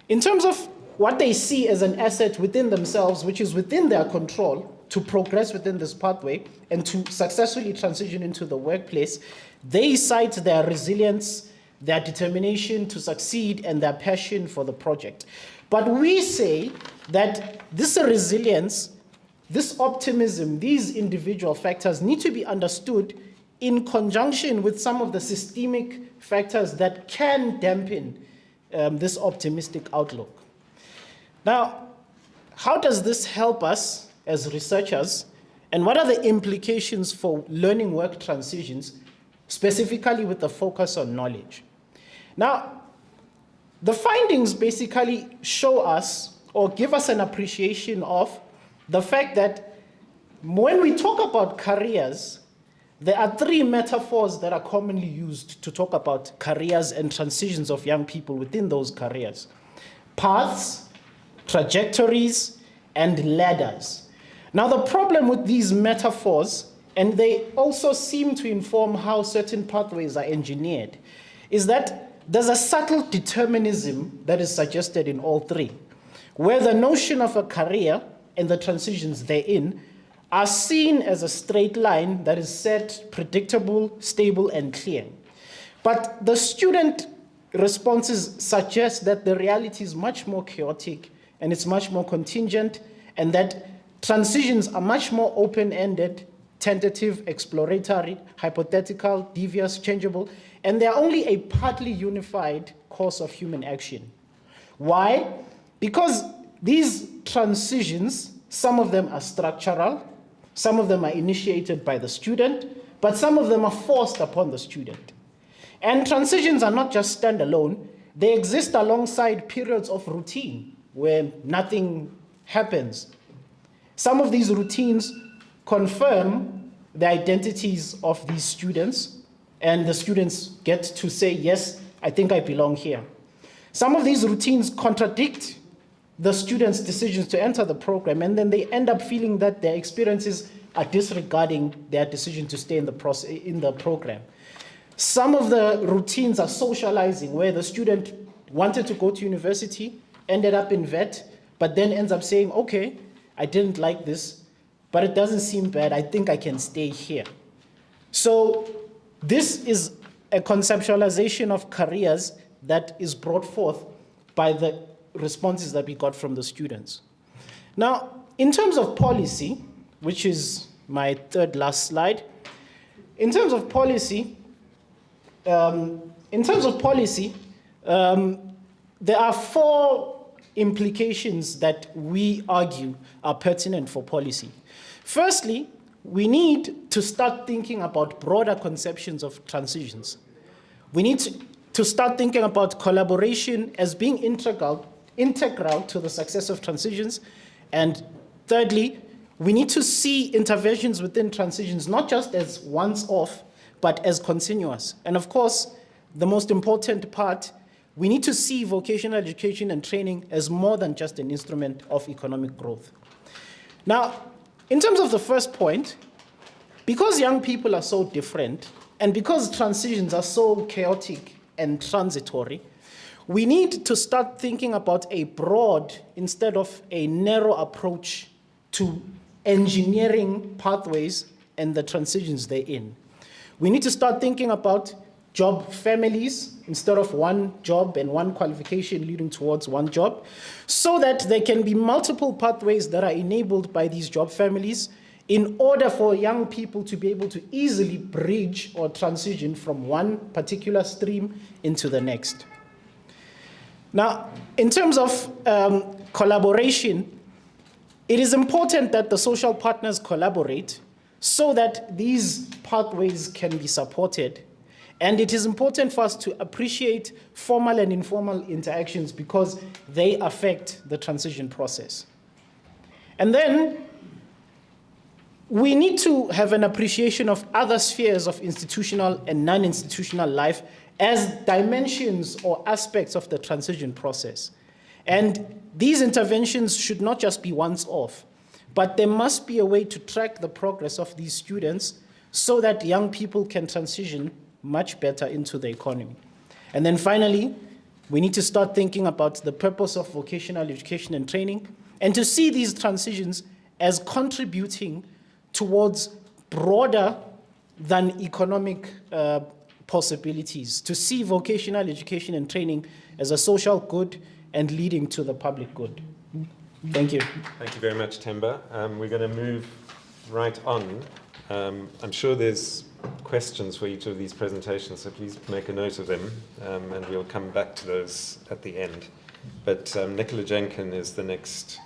In terms of what they see as an asset within themselves, which is within their control to progress within this pathway and to successfully transition into the workplace, they cite their resilience, their determination to succeed, and their passion for the project. But we say that this resilience, this optimism, these individual factors need to be understood in conjunction with some of the systemic factors that can dampen this optimistic outlook. Now, how does this help us as researchers, and what are the implications for learning work transitions, specifically with the focus on knowledge? Now, the findings basically show us or give us an appreciation of the fact that when we talk about careers, there are three metaphors that are commonly used to talk about careers and transitions of young people within those careers: paths, trajectories, and ladders. Now, the problem with these metaphors, and they also seem to inform how certain pathways are engineered, is that there's a subtle determinism that is suggested in all three, where the notion of a career and the transitions therein are seen as a straight line that is set, predictable, stable, and clear. But the student responses suggest that the reality is much more chaotic and it's much more contingent, and that transitions are much more open-ended, tentative, exploratory, hypothetical, devious, changeable, and they're only a partly unified course of human action. Why? Because these transitions, some of them are structural, some of them are initiated by the student, but some of them are forced upon the student. And transitions are not just standalone, they exist alongside periods of routine where nothing happens. Some of these routines confirm the identities of these students, and the students get to say, yes, I think I belong here. Some of these routines contradict the students' decisions to enter the program, and then they end up feeling that their experiences are disregarding their decision to stay in the program. Some of the routines are socializing, where the student wanted to go to university, ended up in vet, but then ends up saying, okay, I didn't like this, but it doesn't seem bad, I think I can stay here. So this is a conceptualization of careers that is brought forth by the responses that we got from the students. Now, in terms of policy, which is my third last slide, in terms of policy, there are four implications that we argue are pertinent for policy. Firstly, we need to start thinking about broader conceptions of transitions. We need to start thinking about collaboration as being integral to the success of transitions. And thirdly, we need to see interventions within transitions not just as once-off, but as continuous. And of course, the most important part, we need to see vocational education and training as more than just an instrument of economic growth. Now, in terms of the first point, because young people are so different, and because transitions are so chaotic and transitory, we need to start thinking about a broad instead of a narrow approach to engineering pathways and the transitions therein. We need to start thinking about job families instead of one job and one qualification leading towards one job, so that there can be multiple pathways that are enabled by these job families in order for young people to be able to easily bridge or transition from one particular stream into the next. Now, in terms of collaboration, it is important that the social partners collaborate so that these pathways can be supported. And it is important for us to appreciate formal and informal interactions because they affect the transition process. And then we need to have an appreciation of other spheres of institutional and non-institutional life as dimensions or aspects of the transition process. And these interventions should not just be once-off, but there must be a way to track the progress of these students so that young people can transition much better into the economy. And then finally, we need to start thinking about the purpose of vocational education and training and to see these transitions as contributing towards broader than economic possibilities, to see vocational education and training as a social good and leading to the public good. Thank you. Thank you very much, Themba. We're going to move right on. I'm sure there's questions for each of these presentations, so please make a note of them, and we'll come back to those at the end. But Nicola Jenkin is the next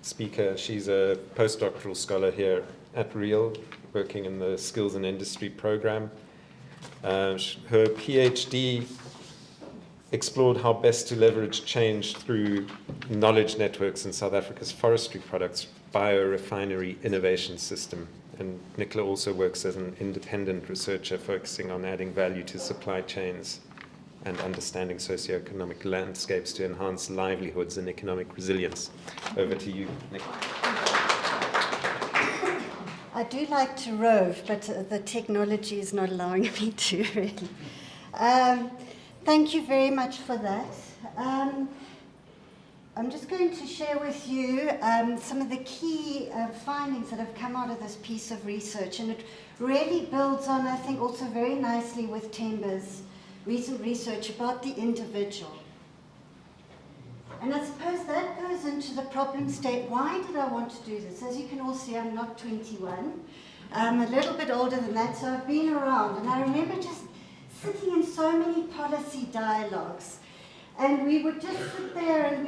speaker. She's a postdoctoral scholar here at Real, working in the Skills and Industry program. Her PhD explored how best to leverage change through knowledge networks in South Africa's forestry products biorefinery innovation system. And Nicola also works as an independent researcher focusing on adding value to supply chains and understanding socioeconomic landscapes to enhance livelihoods and economic resilience. Over to you, Nicola. I do like to rove, but the technology is not allowing me to really. Thank you very much for that. I'm just going to share with you some of the key findings that have come out of this piece of research, and it really builds on, I think, also very nicely with Themba's recent research about the individual. And I suppose that goes into the problem state. Why did I want to do this? As you can all see, I'm not 21. I'm a little bit older than that, so I've been around. And I remember just sitting in so many policy dialogues. And we would just sit there and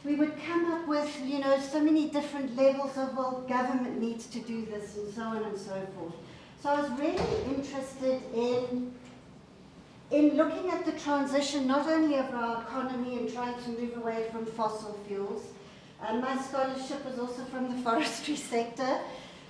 we would come up with, you know, so many different levels of, well, government needs to do this and so on and so forth. So I was really interested in looking at the transition not only of our economy and trying to move away from fossil fuels. My scholarship was also from the forestry sector.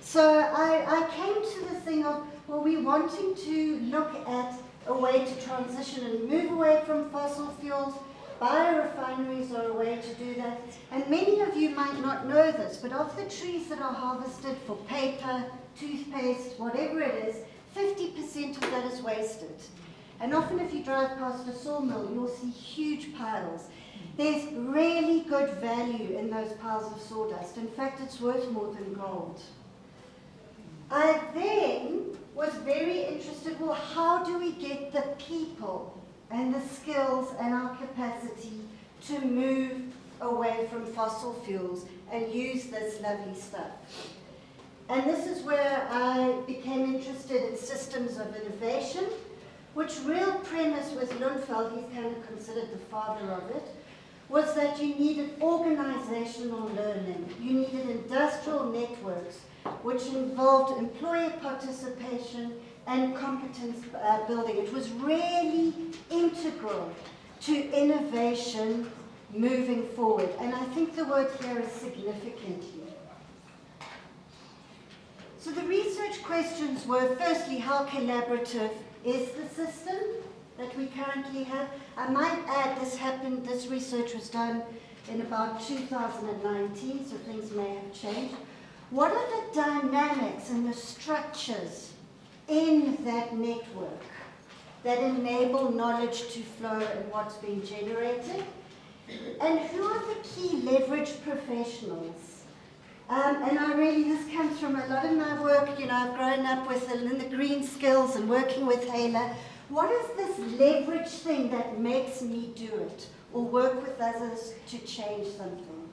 So I came to the thing of, well, we're wanting to look at a way to transition and move away from fossil fuels. Biorefineries are a way to do that. And many of you might not know this, but of the trees that are harvested for paper, toothpaste, whatever it is, 50% of that is wasted. And often if you drive past a sawmill, you'll see huge piles. There's really good value in those piles of sawdust. In fact, it's worth more than gold. I then was very interested, well, how do we get the people and the skills and our capacity to move away from fossil fuels and use this lovely stuff? And this is where I became interested in systems of innovation, which real premise with Lundfeld, he's kind of considered the father of it, was that you needed organizational learning. You needed industrial networks, which involved employee participation and competence building. It was really integral to innovation moving forward. And I think the word here is significantly. So the research questions were, firstly, how collaborative is the system that we currently have? I might add, this research was done in about 2019, so things may have changed. What are the dynamics and the structures in that network that enable knowledge to flow and what's being generated? And who are the key leverage professionals? And this comes from a lot of my work. You know, I've grown up in the green skills and working with Hela. What is this leverage thing that makes me do it or work with others to change something?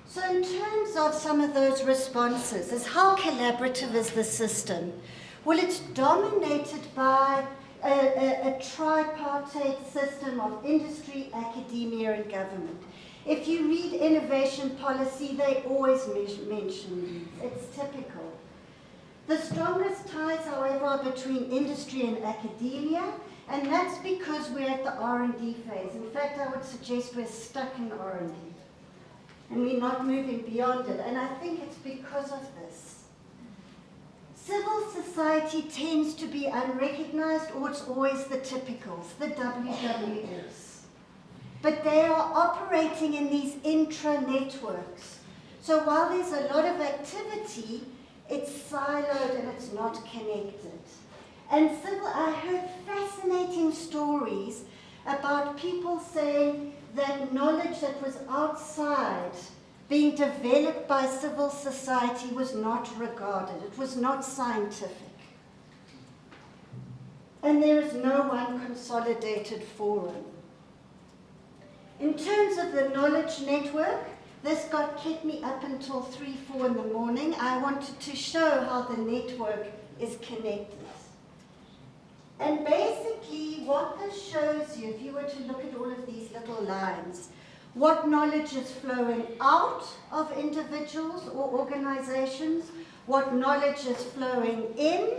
So in terms of some of those responses, is how collaborative is the system? Well, it's dominated by a tripartite system of industry, academia, and government. If you read innovation policy, they always mention these. It's typical. The strongest ties, however, are between industry and academia, and that's because we're at the R&D phase. In fact, I would suggest we're stuck in R&D, and we're not moving beyond it. And I think it's because of this. Civil society tends to be unrecognized, or it's always the typicals, the WWFs. But they are operating in these intra-networks. So while there's a lot of activity, it's siloed and it's not connected. And I heard fascinating stories about people saying that knowledge that was outside being developed by civil society was not regarded. It was not scientific. and there is no one consolidated forum. In terms of the knowledge network, this kept me up until 3, 4 in the morning. I wanted to show how the network is connected. And basically, what this shows you, if you were to look at all of these little lines, what knowledge is flowing out of individuals or organizations, what knowledge is flowing in,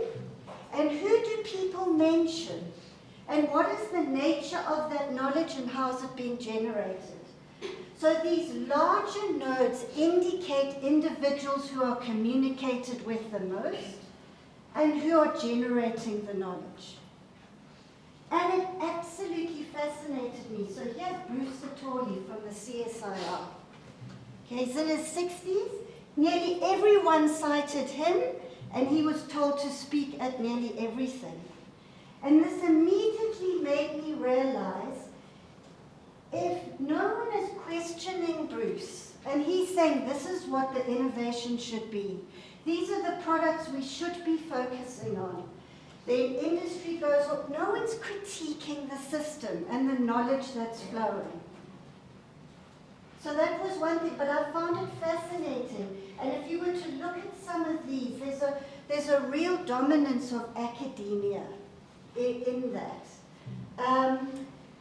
and who do people mention, and what is the nature of that knowledge and how is it being generated. So these larger nodes indicate individuals who are communicated with the most and who are generating the knowledge. And it absolutely fascinated me. So here's Bruce Satorli from the CSIR. Okay, he's in his 60s. Nearly everyone cited him, and he was told to speak at nearly everything. And this immediately made me realize, if no one is questioning Bruce, and he's saying this is what the innovation should be, these are the products we should be focusing on, then industry goes up, no one's critiquing the system and the knowledge that's flowing. So that was one thing, but I found it fascinating. And if you were to look at some of these, there's a real dominance of academia in that.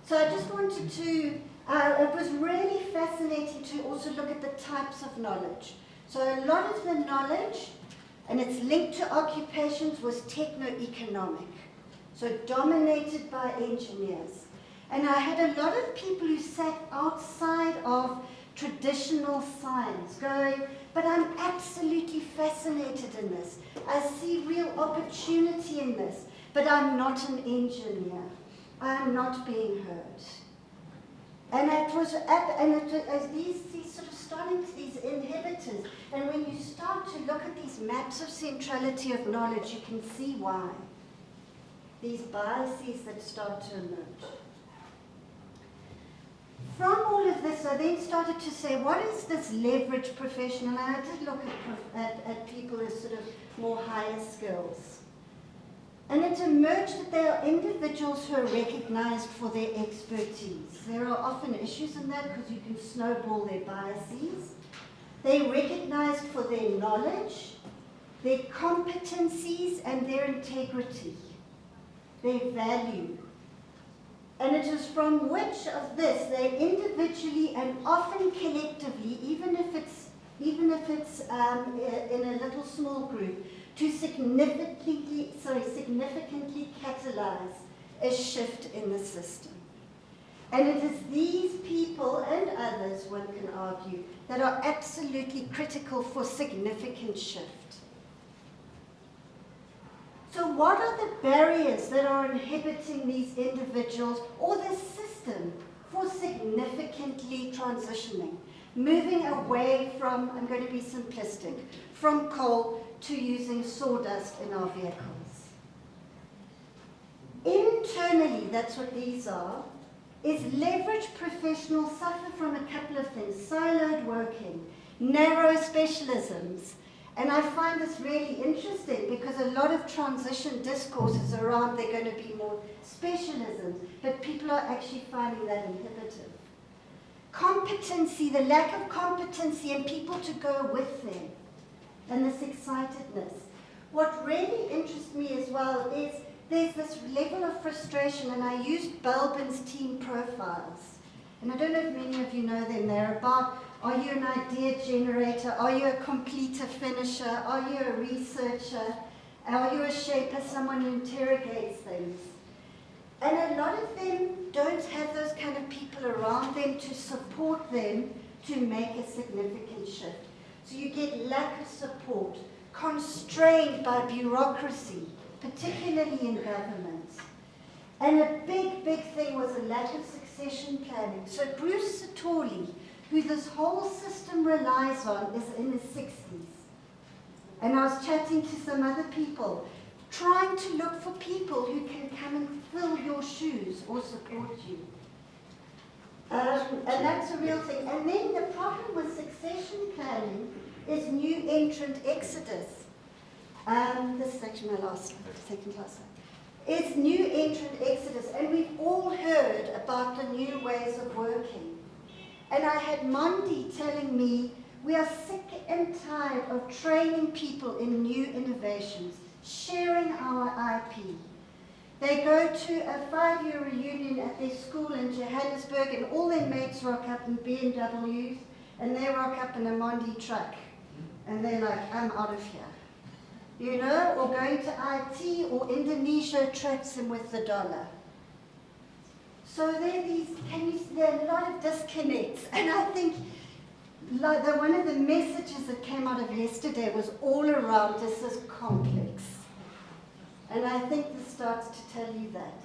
So I just wanted to, it was really fascinating to also look at the types of knowledge. So a lot of the knowledge, and it's linked to occupations, was techno-economic. So dominated by engineers. And I had a lot of people who sat outside of traditional science going, but I'm absolutely fascinated in this. I see real opportunity in this, but I'm not an engineer. I'm not being heard. And it was as these sort of starting to these inhibitors, and when you start to look at these maps of centrality of knowledge, you can see why. These biases that start to emerge. From all of this, I then started to say, what is this leverage professional? And I did look at people as sort of more higher skills. And it emerged that they are individuals who are recognized for their expertise. There are often issues in that because you can snowball their biases. They're recognized for their knowledge, their competencies, and their integrity, their value. And it is from which of this they individually and often collectively, even if it's in a little small group, to significantly catalyze a shift in the system. And it is these people and others, one can argue, that are absolutely critical for significant shift. So what are the barriers that are inhibiting these individuals or the system for significantly transitioning, moving away from, I'm going to be simplistic, from coal to using sawdust in our vehicles? Internally, that's what these are, is leveraged professionals suffer from a couple of things: siloed working, narrow specialisms. And I find this really interesting because a lot of transition discourses around they're going to be more specialisms, but people are actually finding that inhibitive. Competency, the lack of competency and people to go with them, and this excitedness. What really interests me as well is there's this level of frustration, and I used Belbin's team profiles. And I don't know if many of you know them. They're about, are you an idea generator? Are you a completer finisher? Are you a researcher? Are you a shaper, someone who interrogates things? And a lot of them don't have those kind of people around them to support them to make a significant shift. So you get lack of support, constrained by bureaucracy, particularly in government. And a big thing was a lack of succession planning. So Bruce Satorli, who this whole system relies on, is in his 60s. And I was chatting to some other people, trying to look for people who can come and fill your shoes or support you. And that's a real thing. And then the problem with succession planning is new entrant exodus. This is actually my second last slide. is new entrant exodus, and we've all heard about the new ways of working. And I had Mondi telling me, we are sick and tired of training people in new innovations, sharing our IP. They go to a 5-year reunion at their school in Johannesburg, and all their mates rock up in BMWs, and they rock up in a Mondi truck. And they're like, I'm out of here. You know, or going to IT, or Indonesia attracts them with the dollar. So there are a lot of disconnects. And I think one of the messages that came out of yesterday was all around this is complex. And I think this starts to tell you that.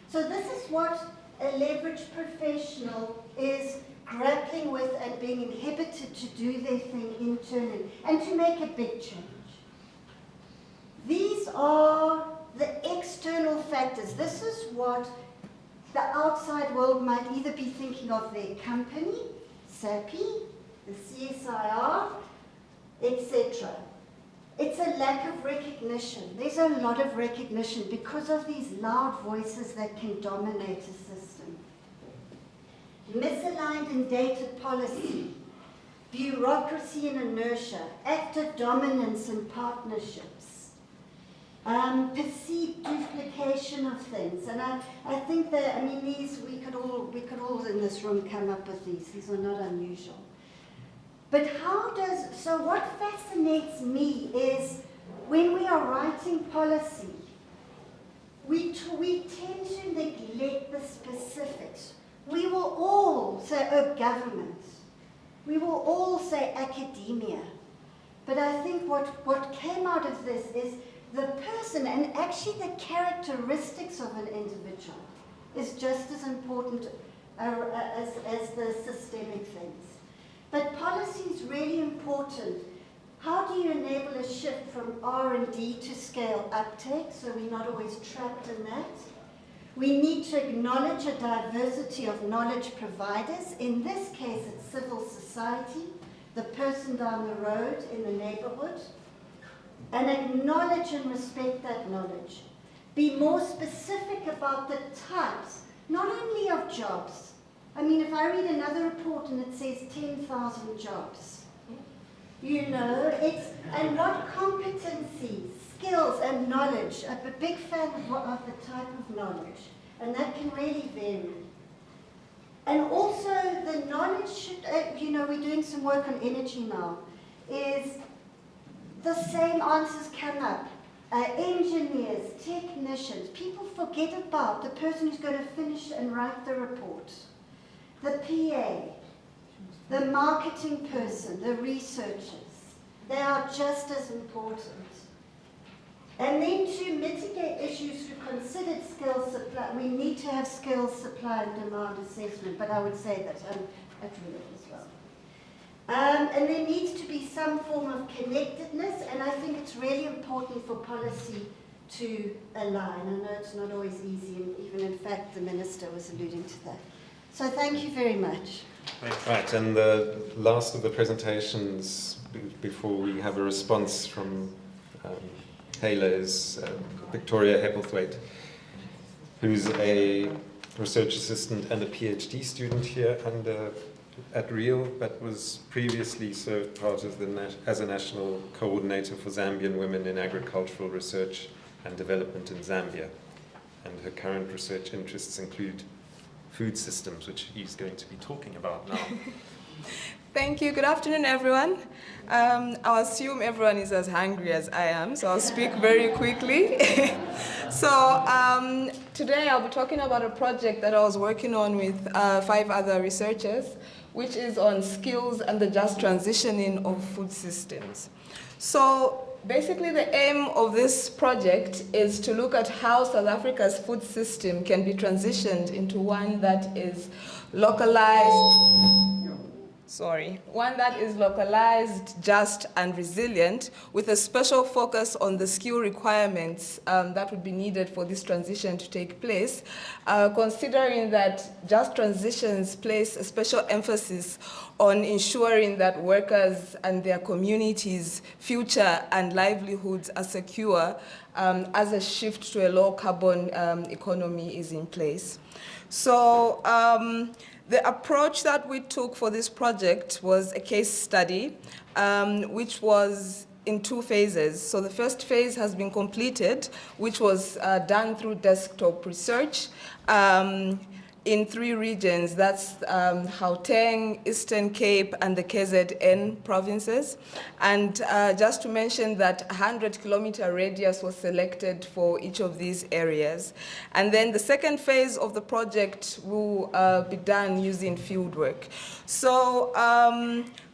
So this is what a leveraged professional is grappling with and being inhibited to do their thing internally and to make a big change. These are the external factors. This is what the outside world might either be thinking of their company, SAPI, the CSIR, etc. It's a lack of recognition. There's a lot of recognition because of these loud voices that can dominate a system. Misaligned and dated policy, bureaucracy and inertia, active dominance and partnerships. Perceived duplication of things, and I think that, I mean, these, we could all in this room come up with these. These are not unusual. But so what fascinates me is when we are writing policy, we tend to neglect the specifics. We will all say, oh, government. We will all say academia. But I think what came out of this is the person, and actually the characteristics of an individual, is just as important as the systemic things. But policy is really important. How do you enable a shift from R&D to scale uptake, so we're not always trapped in that? We need to acknowledge a diversity of knowledge providers. In this case, it's civil society, the person down the road in the neighborhood, and acknowledge and respect that knowledge. Be more specific about the types, not only of jobs. I mean, if I read another report and it says 10,000 jobs, you know, and what competencies, skills, and knowledge. I'm a big fan of the type of knowledge, and that can really vary. And also, the knowledge should, you know, we're doing some work on energy now, is the same answers come up. Engineers, technicians, people forget about the person who's going to finish and write the report. The PA, the marketing person, the researchers. They are just as important. And then to mitigate issues through considered skills supply, we need to have skills supply and demand assessment, but I would say that at real as well. And there needs to be some form of connectedness, and I think it's really important for policy to align. I know it's not always easy, and even in fact the Minister was alluding to that. So thank you very much. Right, and the last of the presentations before we have a response from HALA is Victoria Hebblethwaite, who's a research assistant and a PhD student here at REAL, but was previously served part of as a national coordinator for Zambian women in agricultural research and development in Zambia. And her current research interests include food systems, which he's going to be talking about now. Thank you. Good afternoon, everyone. I'll assume everyone is as hungry as I am, so I'll speak very quickly. So today I'll be talking about a project that I was working on with 5 other researchers, which is on skills and the just transitioning of food systems. So basically the aim of this project is to look at how South Africa's food system can be transitioned into one that is localized, just and resilient, with a special focus on the skill requirements that would be needed for this transition to take place, considering that just transitions place a special emphasis on ensuring that workers and their communities' future and livelihoods are secure as a shift to a low carbon economy is in place. So the approach that we took for this project was a case study, which was in 2 phases. So the first phase has been completed, which was done through desktop research in 3 regions. That's Gauteng, Eastern Cape, and the KZN provinces. And just to mention that a 100-kilometer radius was selected for each of these areas. And then the second phase of the project will be done using fieldwork. So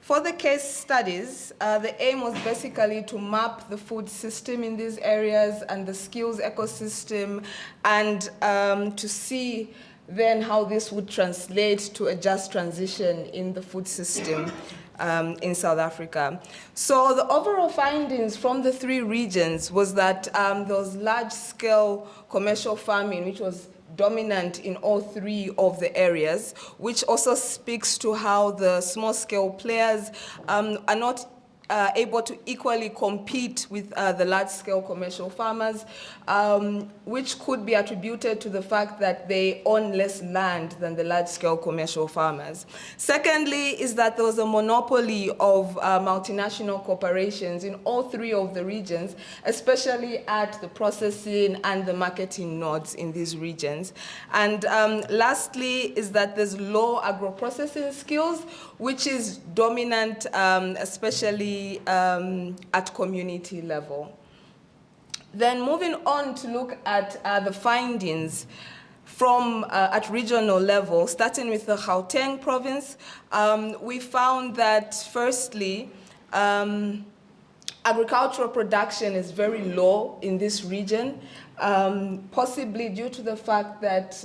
for the case studies, the aim was basically to map the food system in these areas and the skills ecosystem, and to see then how this would translate to a just transition in the food system in South Africa. So the overall findings from the 3 regions was that there was large-scale commercial farming, which was dominant in all 3 of the areas, which also speaks to how the small-scale players are not able to equally compete with the large-scale commercial farmers, which could be attributed to the fact that they own less land than the large-scale commercial farmers. Secondly, is that there was a monopoly of multinational corporations in all 3 of the regions, especially at the processing and the marketing nodes in these regions. And lastly, is that there's low agro-processing skills, which is dominant, especially at community level. Then moving on to look at the findings from at regional level, starting with the Gauteng province, we found that firstly, agricultural production is very low in this region, possibly due to the fact that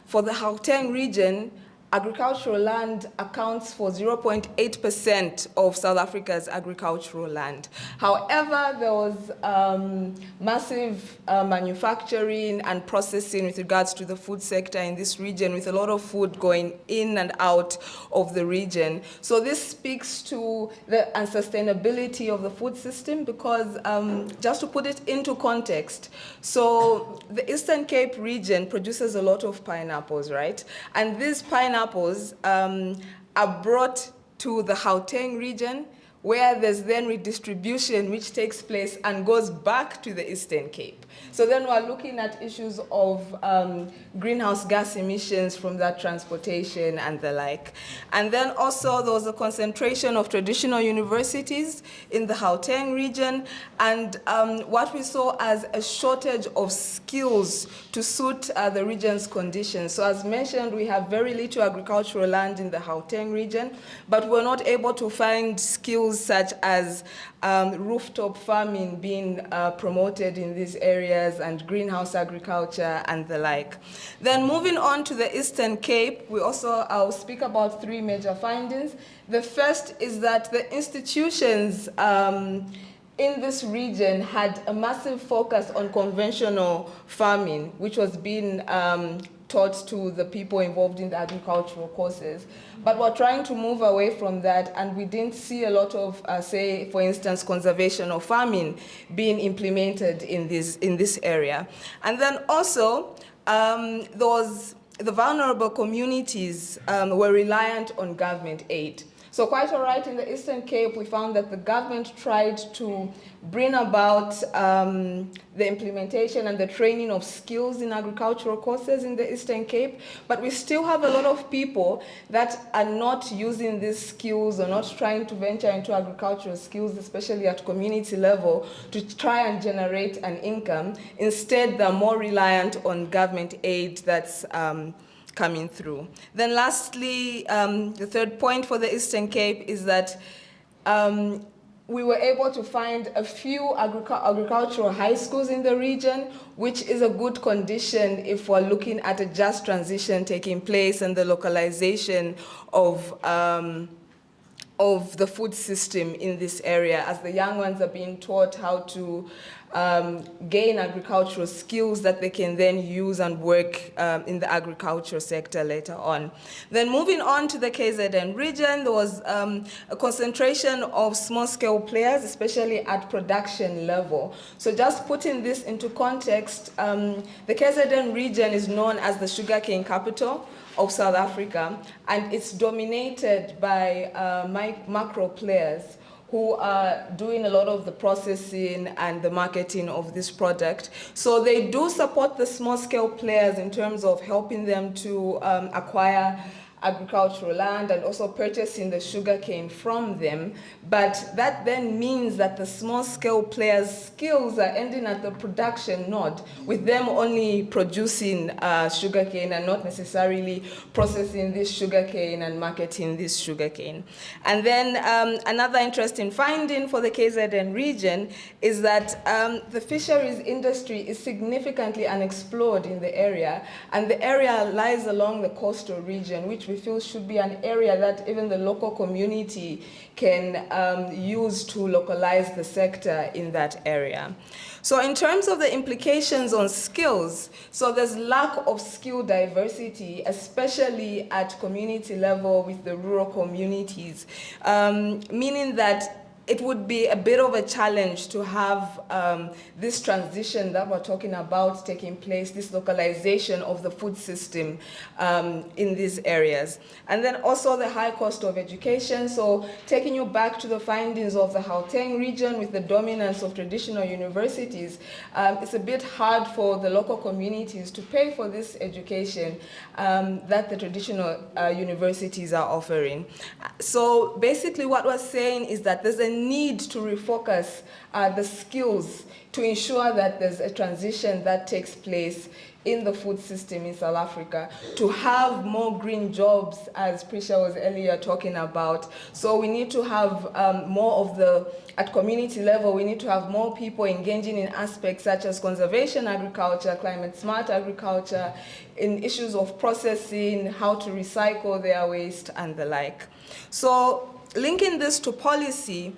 for the Gauteng region, agricultural land accounts for 0.8% of South Africa's agricultural land. However, there was massive manufacturing and processing with regards to the food sector in this region, with a lot of food going in and out of the region. So this speaks to the unsustainability of the food system because, just to put it into context, so the Eastern Cape region produces a lot of pineapples, right? And these pineapples are brought to the Gauteng region, where there's then redistribution which takes place and goes back to the Eastern Cape. So then we're looking at issues of greenhouse gas emissions from that transportation and the like. And then also there was a concentration of traditional universities in the Gauteng region, and what we saw as a shortage of skills to suit the region's conditions. So as mentioned, we have very little agricultural land in the Gauteng region, but we're not able to find skills such as rooftop farming being promoted in these areas and greenhouse agriculture and the like. Then moving on to the Eastern Cape, I'll speak about 3 major findings. The first is that the institutions in this region had a massive focus on conventional farming, which was being taught to the people involved in the agricultural courses. But we're trying to move away from that, and we didn't see a lot of, say, for instance, conservation or farming being implemented in this area. And then also, the vulnerable communities were reliant on government aid. So quite all right, in the Eastern Cape, we found that the government tried to bring about the implementation and the training of skills in agricultural courses in the Eastern Cape, but we still have a lot of people that are not using these skills or not trying to venture into agricultural skills, especially at community level, to try and generate an income. Instead, they're more reliant on government aid that's coming through. Then lastly, the third point for the Eastern Cape is that we were able to find a few agricultural high schools in the region, which is a good condition if we're looking at a just transition taking place and the localization of the food system in this area, as the young ones are being taught how to gain agricultural skills that they can then use and work in the agriculture sector later on. Then moving on to the KZN region, there was a concentration of small-scale players, especially at production level. So just putting this into context, the KZN region is known as the sugarcane capital of South Africa, and it's dominated by macro players who are doing a lot of the processing and the marketing of this product. So they do support the small-scale players in terms of helping them to acquire agricultural land and also purchasing the sugarcane from them. But that then means that the small-scale players' skills are ending at the production node, with them only producing sugarcane and not necessarily processing this sugarcane and marketing this sugarcane. And then another interesting finding for the KZN region is that the fisheries industry is significantly unexplored in the area, and the area lies along the coastal region, which we feel should be an area that even the local community can use to localize the sector in that area. So in terms of the implications on skills, so there's lack of skill diversity, especially at community level with the rural communities, meaning that it would be a bit of a challenge to have this transition that we're talking about taking place, this localization of the food system in these areas. And then also the high cost of education. So taking you back to the findings of the Gauteng region with the dominance of traditional universities, it's a bit hard for the local communities to pay for this education that the traditional universities are offering. So basically what we're saying is that there's a need to refocus the skills to ensure that there's a transition that takes place in the food system in South Africa, to have more green jobs, as Presha was earlier talking about. So we need to have more of the, at community level, we need to have more people engaging in aspects such as conservation agriculture, climate smart agriculture, in issues of processing, how to recycle their waste and the like. So linking this to policy,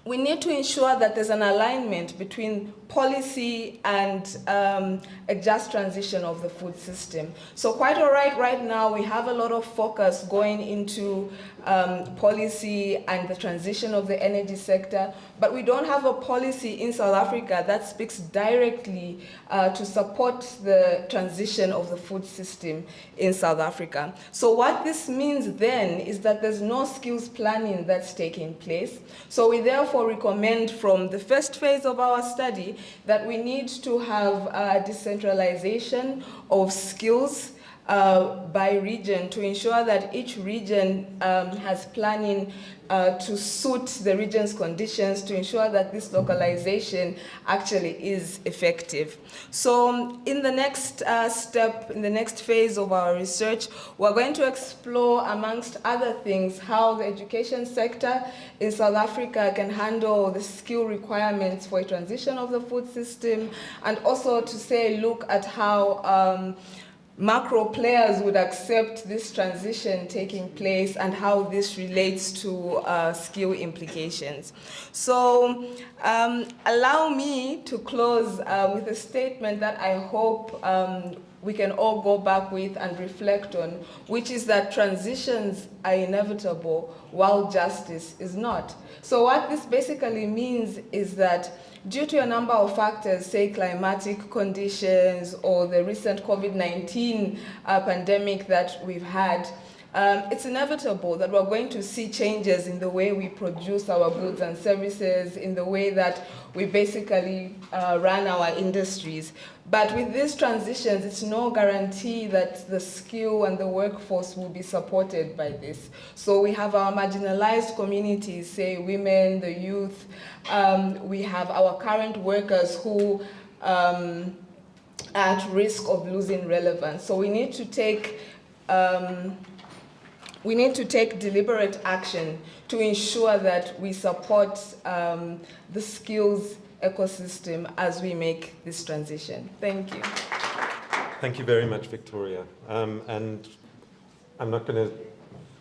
we need to ensure that there's an alignment between policy and a just transition of the food system. So quite all right now, we have a lot of focus going into policy and the transition of the energy sector, but we don't have a policy in South Africa that speaks directly to support the transition of the food system in South Africa. So what this means then is that there's no skills planning that's taking place. So we therefore recommend from the first phase of our study that we need to have a decentralization of skills by region to ensure that each region has planning to suit the region's conditions, to ensure that this localization actually is effective. So in the next step, in the next phase of our research, we're going to explore, amongst other things, how the education sector in South Africa can handle the skill requirements for a transition of the food system, and also to say, look at how macro players would accept this transition taking place and how this relates to skill implications. So allow me to close with a statement that I hope we can all go back with and reflect on, which is that transitions are inevitable while justice is not. So what this basically means is that due to a number of factors, say climatic conditions or the recent COVID-19 pandemic that we've had, it's inevitable that we're going to see changes in the way we produce our goods and services, in the way that we basically run our industries. But with these transitions, it's no guarantee that the skill and the workforce will be supported by this. So we have our marginalized communities, say women, the youth. We have our current workers who are at risk of losing relevance. So we need to take deliberate action to ensure that we support the skills ecosystem as we make this transition. Thank you. Thank you very much, Victoria. And I'm not going to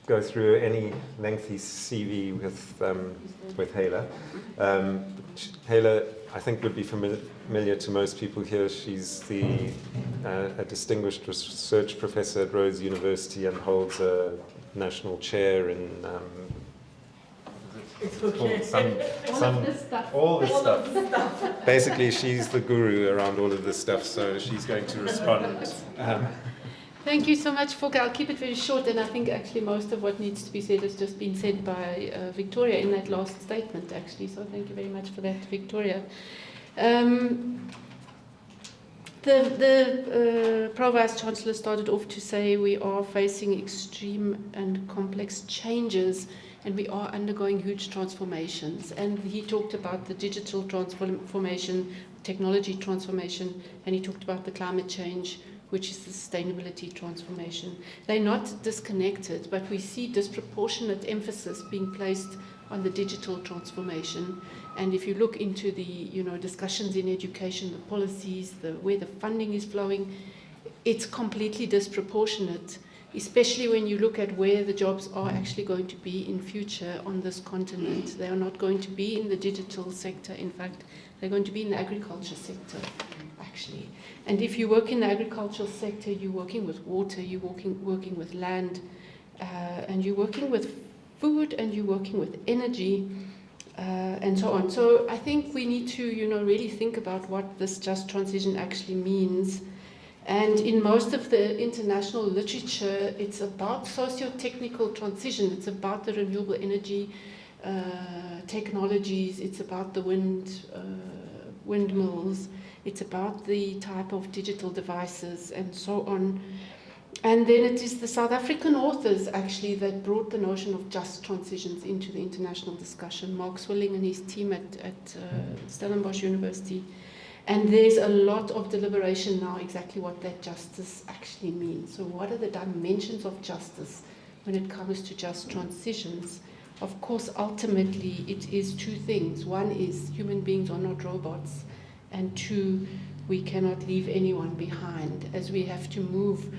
go through any lengthy CV with Hala. Hala, I think, would be familiar to most people here. She's a distinguished research professor at Rhodes University and holds a national chair in all this stuff. Basically, she's the guru around all of this stuff, so she's going to respond. Thank you so much, Volker. I'll keep it very short, and I think actually most of what needs to be said has just been said by Victoria in that last statement, actually. So thank you very much for that, Victoria. The Pro Vice-Chancellor started off to say we are facing extreme and complex changes, and we are undergoing huge transformations. And he talked about the digital transformation, technology transformation, and he talked about the climate change, which is the sustainability transformation. They're not disconnected, but we see disproportionate emphasis being placed on the digital transformation. And if you look into the discussions in education, the policies, where the funding is flowing, it's completely disproportionate, especially when you look at where the jobs are actually going to be in future on this continent. They are not going to be in the digital sector. In fact, they're going to be in the agriculture sector, actually. And if you work in the agricultural sector, you're working with water, you're working with land, and you're working with food, and you're working with energy, and so on. So I think we need to, really think about what this just transition actually means. And in most of the international literature, it's about socio-technical transition. It's about the renewable energy technologies. It's about the windmills. It's about the type of digital devices and so on. And then it is the South African authors, actually, that brought the notion of just transitions into the international discussion. Mark Swilling and his team at Stellenbosch University. And there's a lot of deliberation now exactly what that justice actually means. So what are the dimensions of justice when it comes to just transitions? Of course, ultimately, it is two things. One is human beings are not robots. And two, we cannot leave anyone behind, as we have to move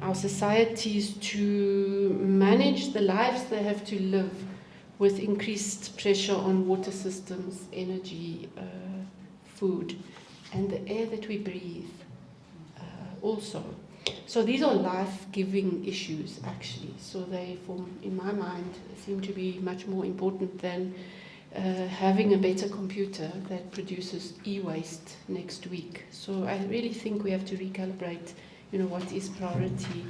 our societies to manage the lives they have to live with increased pressure on water systems, energy, food, and the air that we breathe also. So these are life-giving issues, actually. So they, in my mind, seem to be much more important than having a better computer that produces e-waste next week. So I really think we have to recalibrate, what is priority.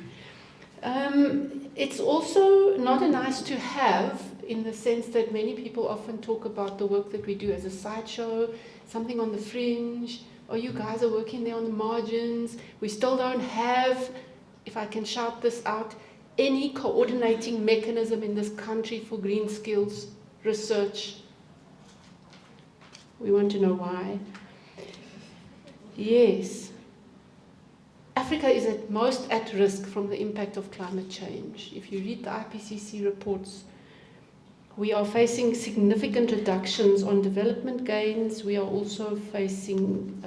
It's also not a nice to have, in the sense that many people often talk about the work that we do as a sideshow, something on the fringe, or you guys are working there on the margins. We still don't have, if I can shout this out, any coordinating mechanism in this country for green skills research. We want to know why. Yes. Africa is at most at risk from the impact of climate change. If you read the IPCC reports, we are facing significant reductions on development gains. We are also facing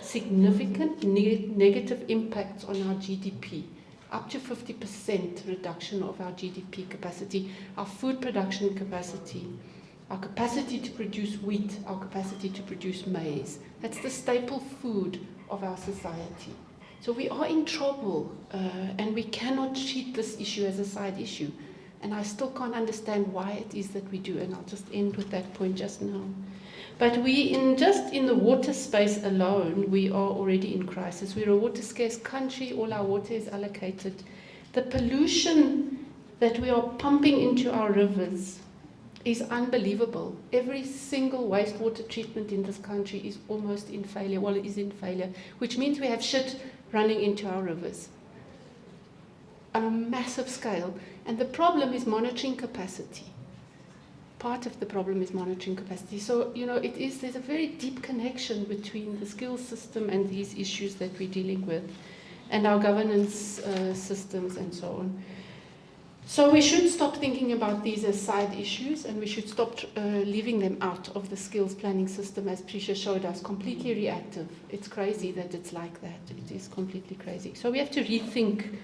significant negative impacts on our GDP, up to 50% reduction of our GDP capacity, our food production capacity, our capacity to produce wheat, our capacity to produce maize. That's the staple food of our society. So we are in trouble, and we cannot treat this issue as a side issue. And I still can't understand why it is that we do, and I'll just end with that point just now. But just in the water space alone, we are already in crisis. We're a water-scarce country, all our water is allocated. The pollution that we are pumping into our rivers is unbelievable. Every single wastewater treatment in this country is almost in failure, well, it is in failure, which means we have shit running into our rivers on a massive scale. And the problem is monitoring capacity. Part of the problem is monitoring capacity. So, there's a very deep connection between the skills system and these issues that we're dealing with, and our governance systems and so on. So we should stop thinking about these as side issues, and we should stop leaving them out of the skills planning system, as Presha showed us, completely reactive. It's crazy that it's like that. It is completely crazy. So we have to rethink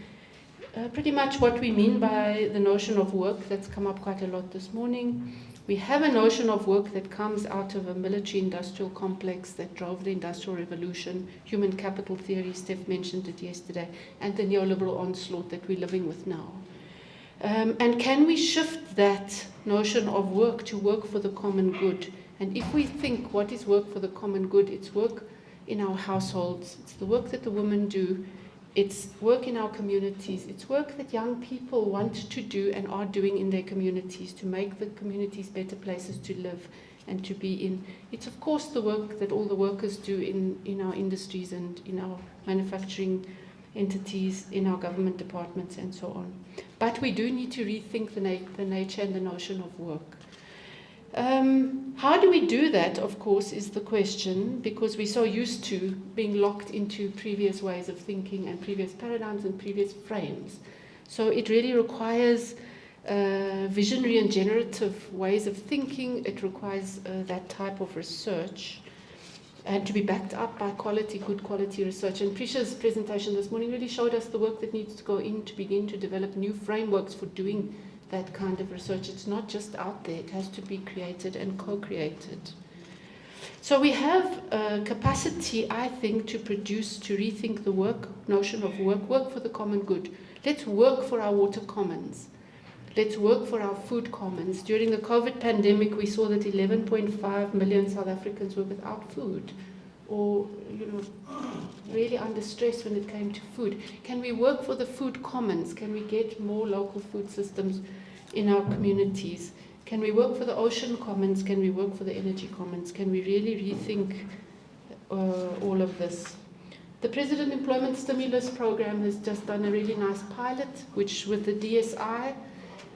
pretty much what we mean by the notion of work that's come up quite a lot this morning. We have a notion of work that comes out of a military-industrial complex that drove the Industrial Revolution, human capital theory, Steph mentioned it yesterday, and the neoliberal onslaught that we're living with now. And can we shift that notion of work to work for the common good? And if we think what is work for the common good, it's work in our households, it's the work that the women do, it's work in our communities. It's work that young people want to do and are doing in their communities to make the communities better places to live and to be in. It's of course the work that all the workers do in our industries and in our manufacturing entities, in our government departments and so on. But we do need to rethink the nature and the notion of work. How do we do that, of course, is the question, because we're so used to being locked into previous ways of thinking and previous paradigms and previous frames. So it really requires visionary and generative ways of thinking. It requires that type of research and to be backed up by quality, good quality research. And Presha's presentation this morning really showed us the work that needs to go in to begin to develop new frameworks for doing that kind of research. It's not just out there, it has to be created and co-created. So we have a capacity, I think, to produce, to rethink the notion of work for the common good. Let's work for our water commons. Let's work for our food commons. During the COVID pandemic, we saw that 11.5 million South Africans were without food, or really under stress when it came to food. Can we work for the food commons? Can we get more local food systems in our communities? Can we work for the ocean commons? Can we work for the energy commons? Can we really rethink all of this? The President Employment Stimulus Program has just done a really nice pilot, which with the DSI,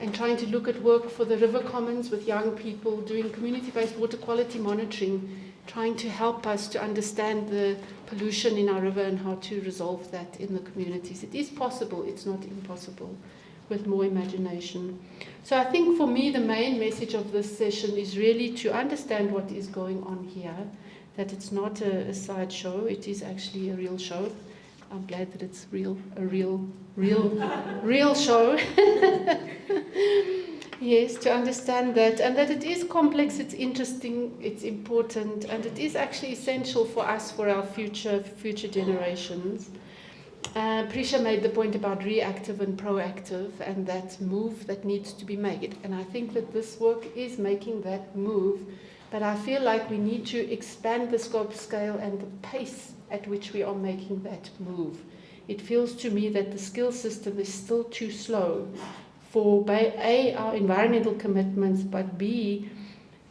and trying to look at work for the river commons with young people, doing community-based water quality monitoring, trying to help us to understand the pollution in our river and how to resolve that in the communities. It is possible, it's not impossible, with more imagination. So I think for me the main message of this session is really to understand what is going on here, that it's not a sideshow, it is actually a real show. I'm glad that it's a real show. Yes, to understand that, and that it is complex, it's interesting, it's important, and it is actually essential for us, for our future generations. Presha made the point about reactive and proactive, and that move that needs to be made. And I think that this work is making that move, but I feel like we need to expand the scope, scale, and the pace at which we are making that move. It feels to me that the skill system is still too slow for A, our environmental commitments, but B,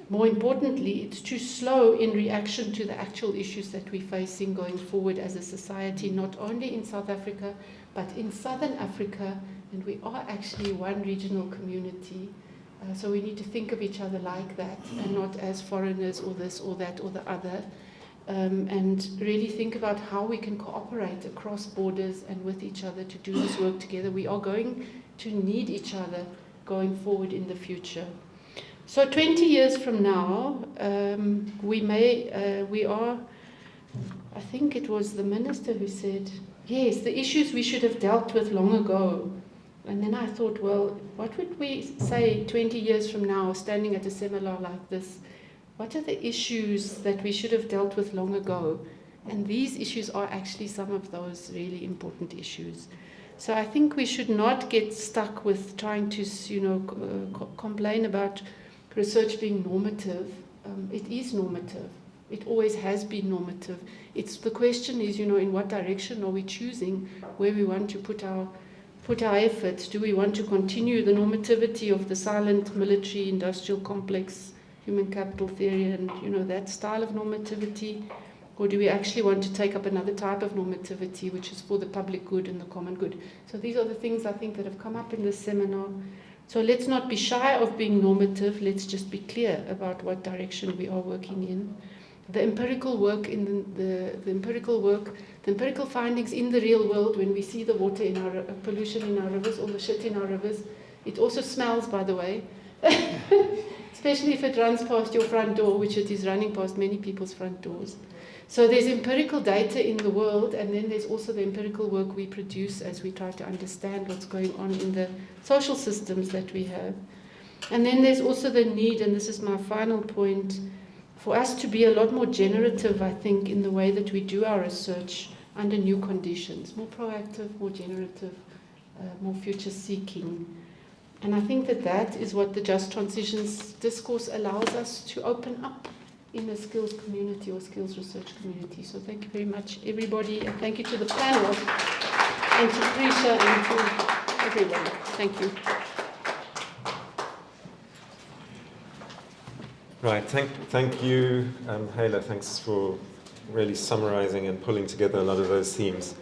more importantly, it's too slow in reaction to the actual issues that we're facing going forward as a society, not only in South Africa, but in Southern Africa, and we are actually one regional community. So we need to think of each other like that, and not as foreigners or this or that or the other. And really think about how we can cooperate across borders and with each other to do this work together. We are going to need each other going forward in the future. So 20 years from now, I think it was the minister who said, yes, the issues we should have dealt with long ago. And then I thought, well, what would we say 20 years from now, standing at a seminar like this? What are the issues that we should have dealt with long ago? And these issues are actually some of those really important issues. So I think we should not get stuck with trying to, complain about research being normative. It is normative. It always has been normative. The question is, in what direction are we choosing, where we want to put our efforts? Do we want to continue the normativity of the silent military industrial complex, human capital theory, and that style of normativity? Or do we actually want to take up another type of normativity, which is for the public good and the common good? So these are the things I think that have come up in this seminar. So let's not be shy of being normative. Let's just be clear about what direction we are working in. The empirical work the empirical findings in the real world, when we see the water in our pollution in our rivers, all the shit in our rivers, it also smells, by the way. Especially if it runs past your front door, which it is running past many people's front doors. So there's empirical data in the world, and then there's also the empirical work we produce as we try to understand what's going on in the social systems that we have. And then there's also the need, and this is my final point, for us to be a lot more generative, I think, in the way that we do our research under new conditions, more proactive, more generative, more future-seeking. And I think that that is what the Just Transitions discourse allows us to open up in a skills community or skills research community. So thank you very much, everybody, and thank you to the panel, and to Presha, and to everyone. Thank you. Right, thank you, Hala. Thanks for really summarizing and pulling together a lot of those themes.